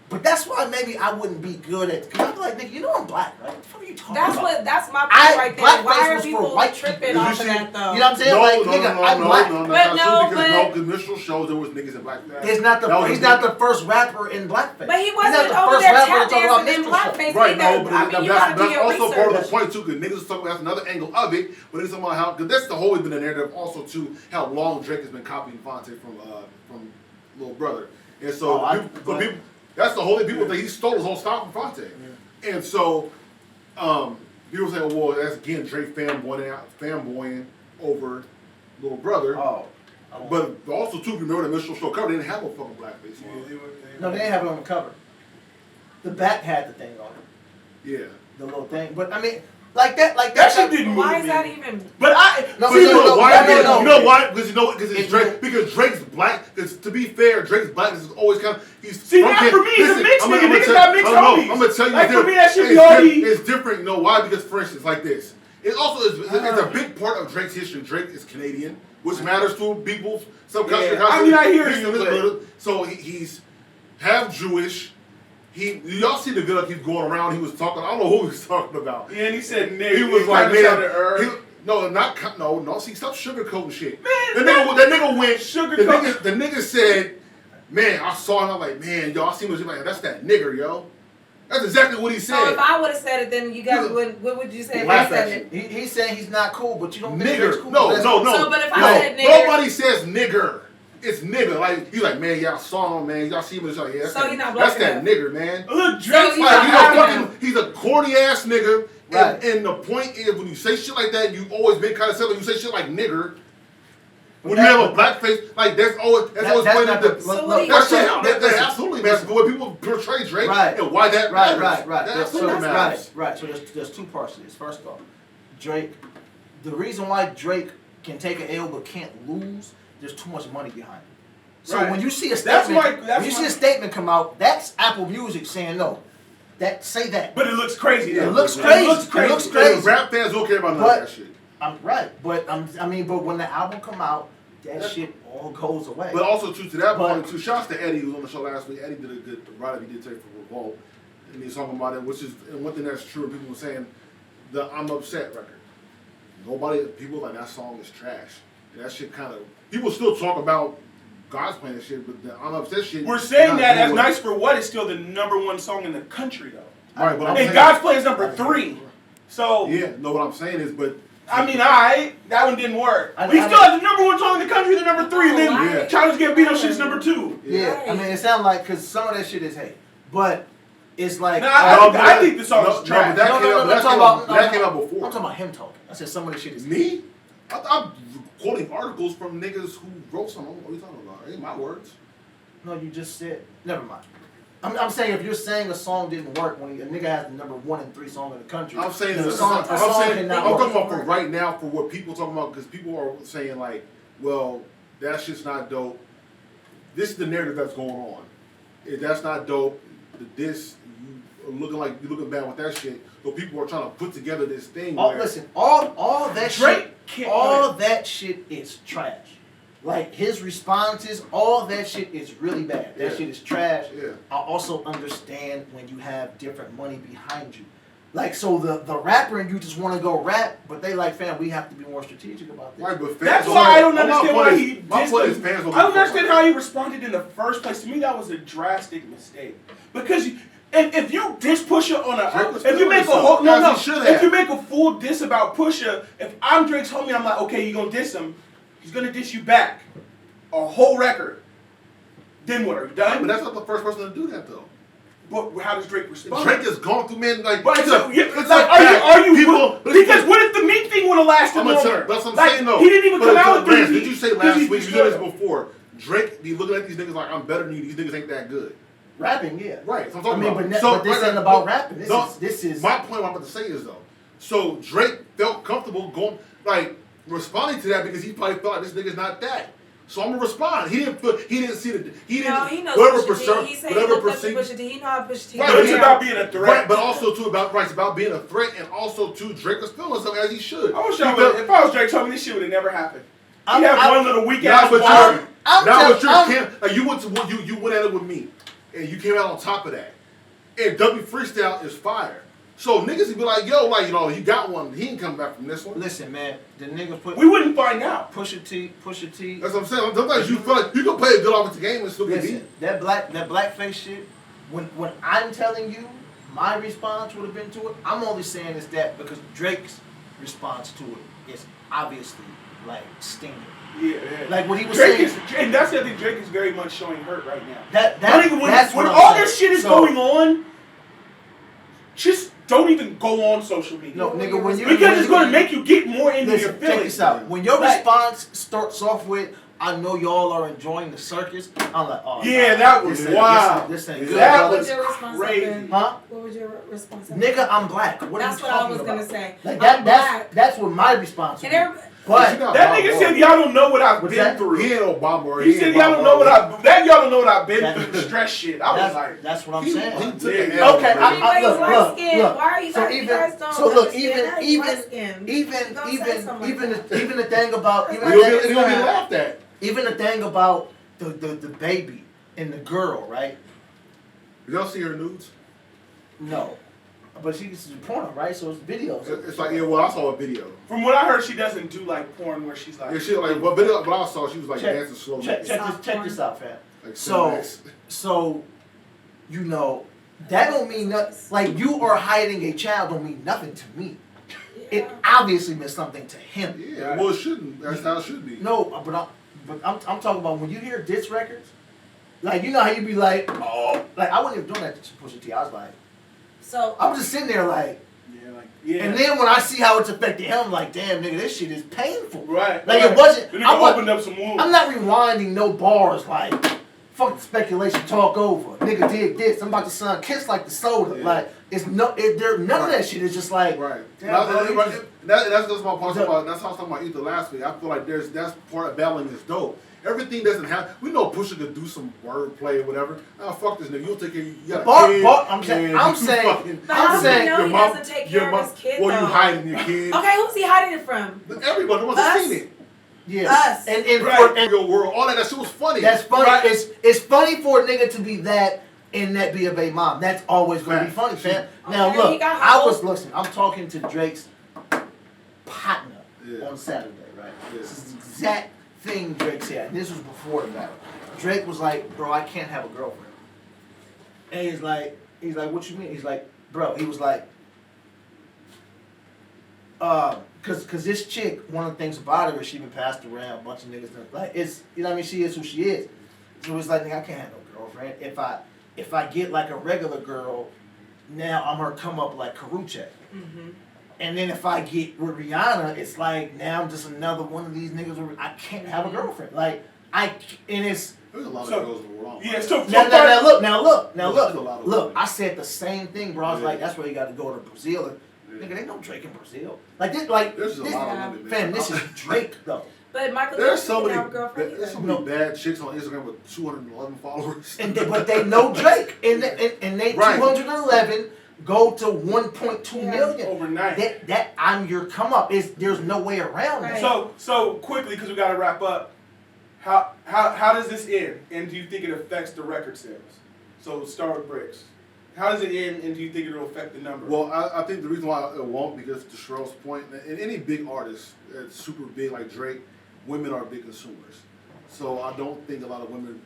but that's why maybe I wouldn't be good at. Cause I'm like, nigga, you know I'm black, right? What the fuck are you talking about? that's my point I- right there. blackface Why are was for people white tripping people. off You of see- that though? You know what I'm saying? No, like, no, nigga, no, I'm no, black. no, But that's not no, true because but- no initial shows there was niggas in black. He's not That was he's a not big- the first rapper in blackface. But he He's not wasn't the over first there rapper tap to talk about dancing in minstrel show. blackface Right, either. no, but I mean, you gotta do that's your also part of the research. point too. Because niggas talking that's another angle of it. But it's about how because that's the whole been the narrative also too how long Drake has been copying Fonte from Little Brother, and so people, that's the whole thing. People think he stole his whole style from Fonte, and so people say, well, that's again Drake fanboying over Little Brother. Oh. But also too, remember the minstrel show cover they didn't have no fucking blackface on. No, they didn't have it on the cover. The back had the thing on it, Yeah. the little thing. But I mean, like that That shit didn't move Why me. is that even? But No, So you know why? no. You know why? Because it's It's Drake. Because Drake's black. Because to be fair, Drake's blackness is always kind of. He's See, from not Kent- for me, he's a mixed I'ma- nigga. I'ma Niggas tell- got mixed I know, homies. I'm gonna tell you Like, for me, that should it's be all different- the- It's different. You know why? Because for instance, like this. It also is. It's a big part of Drake's history. Drake is Canadian, which matters to people. Some country. Yeah. I mean, I hear he's you, So he's half Jewish. Y'all see the video he's going around. He was talking. I don't know who he was talking about. Yeah, and he said nigga. He was It like, kinda man, sounded earned. no. See, stop sugarcoating shit. That nigga went. Sugarcoat. The nigga said, man, I saw him. I'm like, man, y'all see what like that's that nigger, yo. That's exactly what he said. So if I would have said it, then you guys would. What would you say if I laugh said at it? you. He's saying he's not cool, but you don't think Drake's Nigger. cool. No. That's- So, but if I No, said nigger- nobody says nigger. It's nigga. Like he's like, man, y'all saw him, man. Y'all see him. It's like, yeah, that's So that, he's not that's black that enough. nigger, man. Look, So Drake's he's Like, not black enough. he's a corny ass nigga, Right. And the point is, when you say shit like that, you always been kind of silly. You say shit like nigger. But When that- you have a blackface, like that's always that's playing not the. the- So look, what do you- That's look, shit. That absolutely matters. But when people portray Drake Right. and why that Right, matters, right. that So, absolutely matters. right. So there's two parts to this. First off, Drake. The reason why Drake can take an L but can't lose, there's too much money behind it. So Right. when you see a That's statement, why- when you see a statement come out, that's Apple Music saying no. Say that. But it looks crazy. It though. looks It crazy. looks crazy. It looks crazy. Rap fans don't care about none But- of that shit. I'm right, but but when the album come out, that shit all goes away. But also, too, to that But- point, too, shouts to Eddie, who was on the show last week. Eddie did a good write-up he did take for Revolt. And he's talking about it, which is, and one thing that's true, people were saying, the I'm Upset record. People like, that song is trash. And that shit kind of, people still talk about God's playing and shit, but the I'm Upset shit. We're saying not that doing as what- Nice for What is still the #1 song in the country, though. Right, but I'm And saying, God's Plan is #3. So, yeah, no, what I'm saying is, but I mean, that one didn't work. I- But he I- still has the #1 song in the country, the #3, and then Yeah. Childish Gambino shit's #2. yeah, Right. I mean, it sounds like because some of that shit is hate, but it's like Nah, I think the song no, is no, trash. but that No, came no, out, no, that I'm came talking out, about- that came out before. I'm talking about him talking. I said some of the shit is Me? I'm quoting articles from niggas who wrote something. What are you talking about? It ain't my words. No, you just said. Never mind. I'm saying if you're saying a song didn't work when a nigga has the #1 and 3 song in the country, I'm saying then I'm a song talking cannot work. about for right now for what people talking about because people are saying like, well, that shit's not dope. This is the narrative that's going on. If that's not dope, this you are looking like you looking bad with that shit. So people are trying to put together this thing. All, where, listen, all that Drake shit, can't- all that shit is trash. Like his responses, all that shit is really bad. That Yeah. shit is trash. Yeah. I also understand when you have different money behind you. Like so the rapper and you just want to go rap, but they like, fam, we have to be more strategic about this. Right, but fans That's don't why like- I don't my understand point why is- he My dissed point is him. fans don't I don't give a fuck understand how he responded in the first place. To me, that was a drastic mistake. Because if you diss Pusha on Drake was if you make a feeling whole himself, as he should if have. you make a full diss about Pusha, if I'm Drake's homie, I'm like, okay, you gonna diss him, he's gonna diss you back, a whole record. Then what? Are you done? But that's not the first person to do that though. But how does Drake respond? Drake has gone through men like. But it's a like, fact. are you people? because what if the Meek thing would have lasted I'm gonna longer? tell, that's what I'm Like, saying though. he didn't even But come out with Lance, three. did you say because last he's week? You did this destroyed. before. Drake be looking at these niggas like I'm better than you. These niggas ain't that good. Rapping, yeah. Right. So I'm I talking mean, about. but this ain't about rapping. This is My point. What I'm about to say is though. So Drake felt comfortable going responding to that because he probably felt like this nigga's not that. So I'm gonna respond. He didn't see the. He didn't. No, he knows whatever Pusha T. percent. He said he Whatever looked up to percent. Pusha T. He know how Pusha T. Right, But but it's he- about being a threat. Right, but also too it's about being a threat, and also too Drake was feeling something as he should. I wish He I felt- would. If I was Drake, told me this shit would have never happened. He I'm- had I'm- one little weak Now, ass but bar. you're I'm now, tell- but you're I'm- camp, like you went to you went at it with me, and you came out on top of that. And W Freestyle is fire. So niggas would be like, yo, like you got one. He ain't come back from this one. listen, man. The niggas put We wouldn't find out. Pusha T. That's what I'm saying. Sometimes you feel like you can play a good offensive game and still get beat. Listen, that blackface shit. When I'm telling you, my response would have been to it. I'm only saying is that because Drake's response to it is obviously like stinging. Yeah. Like what he was Drake saying. is, and that's the other thing. Drake is very much showing hurt right now. That Not even when that's when what all I'm this saying. shit is So, going on, just don't even go on social media. No, nigga, when you because it's going to make you get more into your listen, feelings. check this out. When your Like- response starts off with, "I know y'all are enjoying the circus," I'm like, "Oh, Yeah, nah, that was this ain't- wow. This ain't good." That What brother. was your response? crazy. Then? Huh? What was your response? Nigga, I'm black. What That's are you what I talking was about? gonna say. Like I'm black. that's what my response And would be. everybody, But That nigga said y'all don't know what I've What's been that? through. He ain't Obama or He he said ain't y'all don't know what y'all don't know what I've been That- through. The stress shit. I was like, that's what I'm He saying. took Yeah. an L, Okay, bro. Everybody's look. Why are you So guys? even- You guys don't so look, understand that? even- Light-skinned. Even Don't say something like that. even the thing about It's even like the that. thing- He gonna get laughed at. even the thing about the baby and the girl, right? Did y'all see her nudes? No, but she's porno, right? So it's videos. It's like, yeah, well, I saw a video. from what I heard, she doesn't do like porn where she's like. Yeah, she like, what video, but I saw she was like Check- dancing slow. check naked. this out, fam. Like, So- nice. So, you know, that don't mean nothing. Like you are hiding a child don't mean nothing to me. It obviously meant something to him. Yeah, well, it shouldn't. That's how it should be. No, but I'm talking about when you hear diss records, like you know how you be like, oh, like I wasn't even doing that to Pusha T. I was like, So I was just sitting there like, Yeah. And then when I see how it's affected him, I'm like, damn, nigga, this shit is painful. Right. Like, right. it wasn't. The nigga I opened up some wounds. I'm not rewinding no bars like, fuck the speculation, talk over. Nigga did this. I'm about to son kiss like the soda. Yeah. Like, it's no, none of that shit is just like, Right. damn, bro, you just- That's my point about. That's how I was talking about Ether last week. I feel like that's part of battling is dope. Everything doesn't have. We know Pusha could do some wordplay or whatever. Nah, fuck this nigga. You'll take care. You got a kid. I'm saying, But how do we know he doesn't take care of his kid, Well, though? you hiding your kid. Okay, who's he hiding it from? Everybody wants to Us? see it. yeah. Us. And Right. In your world, all that shit was funny. that's funny. Right. It's funny for a nigga to be that and that be a baby mom. That's always gonna be funny, fam. Now Okay, look, he got I hoes. was listening. I'm talking to Drake's partner Yeah. on Saturday, right? Yeah. This is the exact thing Drake said. And this was before the battle. Drake was like, "Bro, I can't have a girlfriend." And he's like, "What you mean?" He's like, "Bro," he was like, cause this chick, one of the things about her is she been passed around a bunch of niggas. Like it's, you know what I mean? She is who she is. So it's like, nigga, I can't have no girlfriend. If I get like a regular girl, now I'm her come up like Karuche. Mm-hmm. And then if I get with Rihanna, it's like now I'm just another one of these niggas. Where I can't have a girlfriend. Like and it's. There's a lot So- of girls in the world. Yeah, so Now look. There's a lot of Look, women. I said the same thing, bro. I was Yeah. like, that's why you got to go to Brazil. Yeah. Nigga, they know Drake in Brazil. Like this, like There's a this, lot of women. fam. Man. This is Drake though. But Michael There's Jackson so didn't many. have a girlfriend There's so either. many bad chicks on Instagram with 211 followers. But they know Drake, and they Right. 211 go to 1.2 Yeah. million. overnight. That I'm your come up. There's no way around Right. that. So quickly, because we got to wrap up. How does this end? And do you think it affects the record sales? So start with Brixx. How does it end? And do you think it'll affect the number? Well, I think the reason why it won't, because to Shorell's point, in any big artist that's super big like Drake, women are big consumers. So I don't think a lot of women.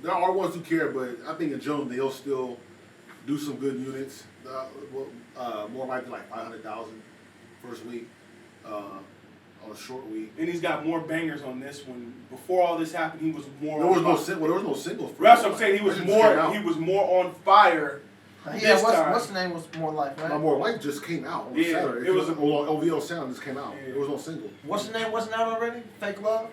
There are ones who care, but I think in general they'll still do some good units. More likely like 500,000 first week on a short week. And he's got more bangers on this one. Before all this happened, he was more. There was on no fire. there was no singles. For That's him. what I'm saying. He was That just came more. out. He was more on fire. Yeah, This time. what's the name was more like, right? My More Life just came out on Yeah, Saturday. it was on OVO Sound just came out. Yeah. There was no single. What's the name wasn't out already? Fake Love?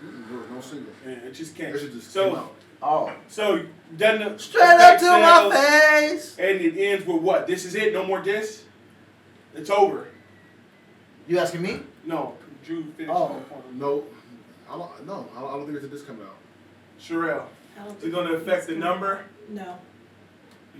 There was no single. Yeah, it just can't. That shit just came So out. Oh. so done the Straight up to sales, my face. and it ends with what? This is it. No more diss. It's over. You asking me? No, Drew finished. Oh. No, I don't think it's this coming out. Shorell, I don't is it think going to affect the number? No.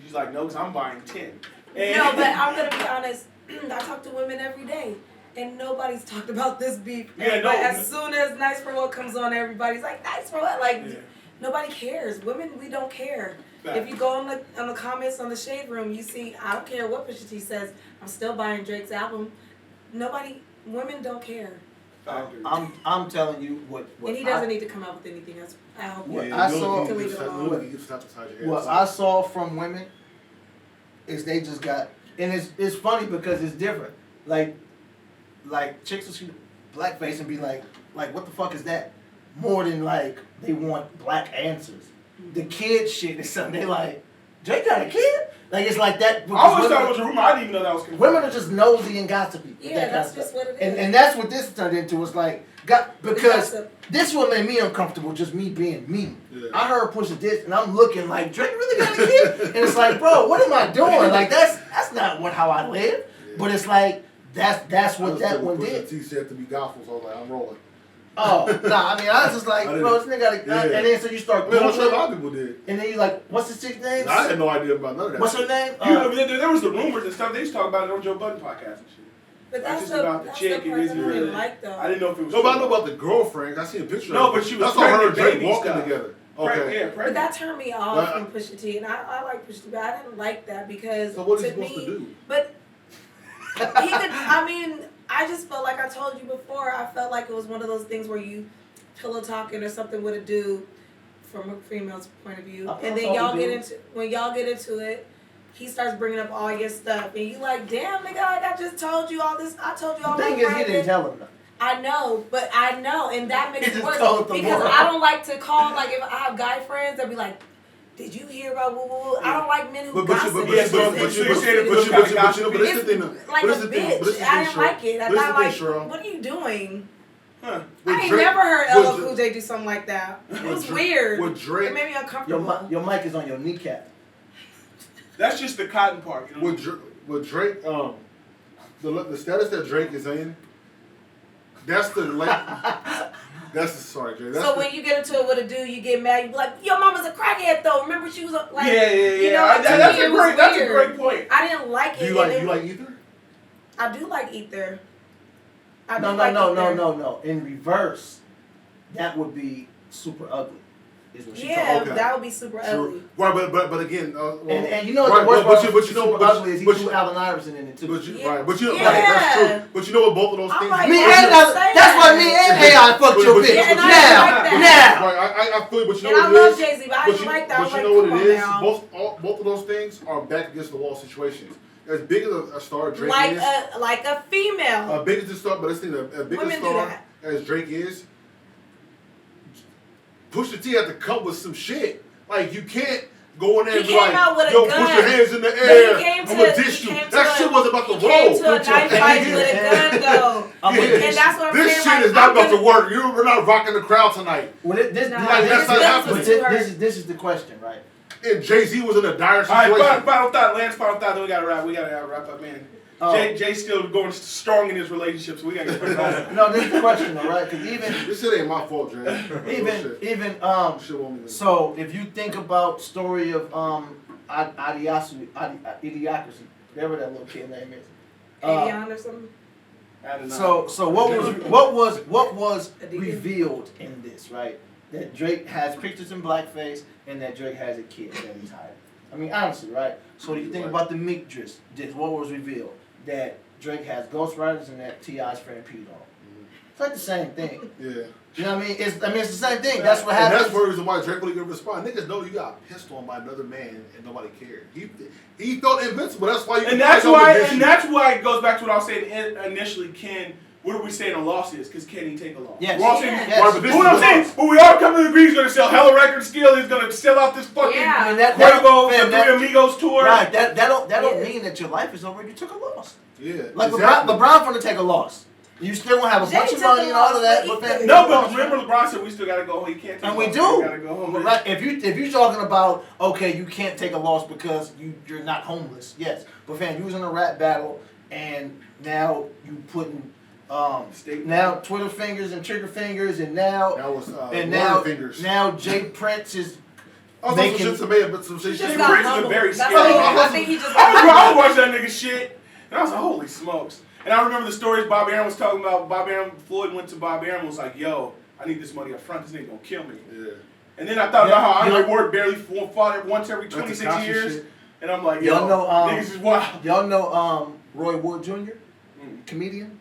She's like, no, because I'm buying 10. No, but I'm gonna be honest. I talk to women every day, and nobody's talked about this beef. Yeah, but no. as soon as Nice for What comes on, everybody's like, Nice for What? Like, Yeah. nobody cares. Women, we don't care. Fact. If you go on the comments on the Shade Room, you see, I don't care what Pusha T says. I'm still buying Drake's album. Women don't care, Factory. I'm telling you what and he doesn't need to come out with anything else. I hope. What Yeah, I saw- you Leave it alone. get slapped upside your head. What So- I saw from women is they just got, and it's funny because it's different. Like chicks will see blackface and be like what the fuck is that? More than like they want black answers. The kid shit is something they like. Drake got a kid? Like it's like that. I always because thought it was a rumor. I didn't even know that was confirmed. women are just nosy and gossipy. Yeah, that kind that's of just stuff. what it is. And that's what this turned into. It's like because Gossip. this one made me uncomfortable. Just me being me. Yeah. I heard Pusha this, and I'm looking like Drake really got a kid, and it's like, bro, what am I doing? Like that's not how I live. Yeah. But it's like that's what I that just one took did. Pusha T said to be gospel, so I was like, I'm rolling. Oh, nah, I mean, I was just like, I bro, didn't- this nigga got a, Yeah. and then so you start I mean, I'm sure a Googling, lot of people did. and then you like, what's the chick's name? I had no idea about none of that. What's her name? You know, there was the rumors and stuff. They used to talk about it on Joe Budden podcast and shit. But Like, that's just the about the that's chick the and part is that it I didn't really? like though. I didn't know if it was. No, but I true. know about the girlfriend. I seen a picture. No, of her. but she was That's all her and pregnant, Drake baby walking stuff. together. Right, Okay. yeah, But pregnant. that turned me off But- from Pusha T, and I like Pusha T, but I didn't like that because So what is to he supposed me, to do? But he could. I mean, I just felt like I told you before. I felt like it was one of those things where you pillow talking or something with a dude from a female's point of view, and then y'all get into when y'all get into it. He starts bringing up all your stuff, and you like, damn, nigga, I just told you all this. I told you all The thing my is, he didn't private. tell him. I know, and that makes He it just worse told the because world. I don't like to call, like, if I have guy friends, they'll be like, did you hear about woo woo woo? I don't like men who But gossip. you know, It's but just- this it's the thing. like But a this is the thing. bitch. But this is the I thing, didn't like it. I But this is thought the like, thing, Shorell. what are you doing? Huh. With I ain't Drake- never heard with LL Dra- Cool J do something like that. It was With Drake- weird. with Drake- It made me uncomfortable. Your mic is on your kneecap. That's just the cotton part. You know? With Drake, the status that Drake is in, that's the sorry, Jay. That's So the, when you get into it with a dude, you get mad. You be like, "Your mama's a crackhead, though." Remember, she was like, yeah. You know, to That's me, a it was that's a weird. great point. I didn't like it. do you and like it- Ether? I do like Ether. I do No. like Ether. No. In reverse, that would be super ugly. Is what she Yeah, Okay. that would be super ugly. Right, but again, well, And you know right, what the worst but you know, super ugly is he but threw Allen Iverson in it too. But you, Yeah. right, but you know, Yeah. right, that's true. But you know what both of those I'm things. like, Me why and would you say that's why that? me and AI fucked your But- bitch. Yeah, and I now, didn't like that. now. Right, I feel you, but you And know I what it love is? Jay-Z, but I But didn't you, like that. I but was you like, know what come it on is? now. Both of those things are back against the wall situations. As big as a star Drake Like is, a female. big as the star, but let's think a big Women as do star that. as Drake is, Pusha T had to come with some shit. Like you can't go in there and He be came like, out with a yo, gun. put your hands in the But air. he came I'm to gonna a- dish he you. came to That a- shit was about to He roll. came to a Put your knife hands fight in with the a air. gun, though. I'm with Yeah. And that's what I'm This saying. shit like, is not I'm about to gonna- work. We're not rocking the crowd tonight. Well, this Nah, Like, that's not happening. this is the question, right? And Jay-Z was in a dire All right, situation. final thought, Lance. Final thought. Then we gotta wrap up, man. Oh. Jay's still going strong in his relationship, so we gotta get back. No, this is the question, though, right? Because This shit ain't my fault, Jay. Shit won't even. So if you think about story of idiocracy, whatever that little kid name is. Jehan or something. So what was A deacon? revealed in this, right? That Drake has pictures in blackface and that Drake has a kid that he's hired. I mean, honestly, right? So you think about the Meek this what was revealed? That Drake has ghostwriters and that T.I.'s friend Pete on. It's like the same thing. Yeah. You know what I mean? It's the same thing. That's what And happens. that's the reason why Drake wouldn't even respond. Niggas know you got pissed on by another man and nobody cared. He felt invincible. That's why you. And that's why it goes back to what I was saying initially. What are we saying a loss is? Because can he take a loss? Yes. We're all saying, Yes. right, but what I'm saying, but we all come to the agree he's going to sell hella records still. He's going to sell out this fucking Yeah. I mean, that Quavo, fam, the that- Three Amigos tour. Right, that don't Yeah. mean that your life is over. You took a loss. Yeah. Like exactly. LeBron gonna take a loss. You still gonna have a Jay bunch of took money a and all of loss, that, but but he fam, No, you but lost, remember man. LeBron said we still got to go home. He can't take And a we loss. do. We got to go home. But right, if you're talking about okay, you can't take a loss because you're not homeless. Yes, but fam, you was in a rap battle and now you putting now Twitter fingers and trigger fingers and now That was and Warner fingers. now Jay Prince is Also, making- some shit to me, but some shit. He Jay just Prince got is a humbled. very That's scary all. man. I think he just I got was watching that nigga shit, and I was like, holy smokes. And I remember the stories Bob Aaron was talking about. Floyd went to Bob Aaron and was like, yo, I need this money up front. This nigga gonna kill me. Yeah. And then I thought about how Yeah. Andre Ward barely fought once every That's the 26 Cosby years. shit. And I'm like, yo, Y'all know, niggas is wild. y'all know Roy Wood Jr. Comedian.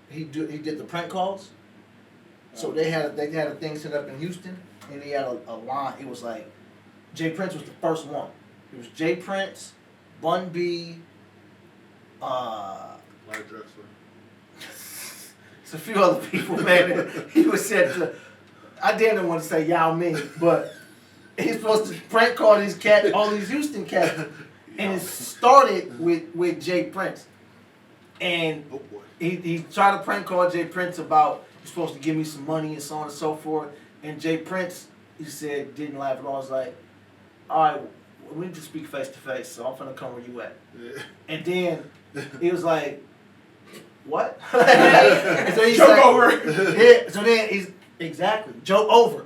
He did the prank calls. So they had a thing set up in Houston, and he had a line. It was like Jay Prince was the first one. It was Jay Prince, Bun B. Like Drexler. It's a few other people, man. He was said to. I didn't want to say Yao Ming, but he's supposed to prank call these cats, all these Houston cats, and it started with Jay Prince, and Oh boy. he tried to prank call Jay Prince about you're supposed to give me some money and so on and so forth, and Jay Prince he said didn't laugh at all. I was like, all right, we need to speak face to face, so I'm gonna come where you at, Yeah. and then he was like, what? And so he's Joke like, over. yeah, so then he's exactly joke over.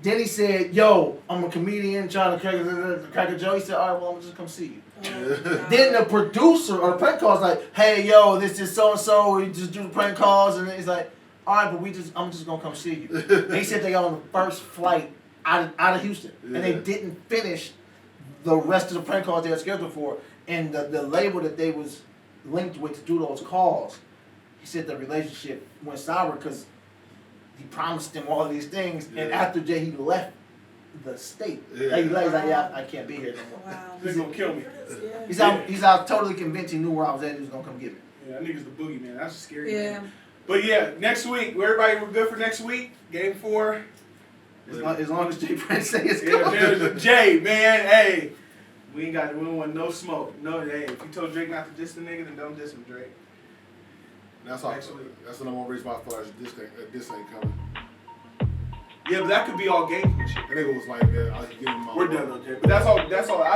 Then he said, "Yo, I'm a comedian trying to crack a joke." He said, "All right, well, I'm gonna just come see you." Then the producer or the prank calls like, "Hey, yo, this is so and so. We just do the prank calls," and he's like, "All right, but I'm just gonna come see you." They said they got on the first flight out of Houston, and they Yeah. didn't finish the rest of the prank calls they were scheduled for, and the label that they was linked with to do those calls. He said the relationship went sour because he promised him all of these things, and Yeah. after Jay, he left the state. Yeah. Like, he's like, yeah, I can't be here no more. Wow. He's gonna kill me. Yeah. He's out totally convinced he knew where I was at. He was gonna come get me. Yeah, that nigga's the boogeyman. That's scary. Yeah. Man. But yeah, next week, everybody, we're good for next week. Game 4. As long as Jay Prince say it's Yeah, cool. there's Jay, man, hey. We don't want no smoke. No, hey, if you told Drake not to diss the nigga, then don't diss him, Drake. That's the number one reason why I feel like this ain't coming. Yeah, but that could be all gamesmanship. That nigga was like that. I was giving him my We're done, okay. But that's all.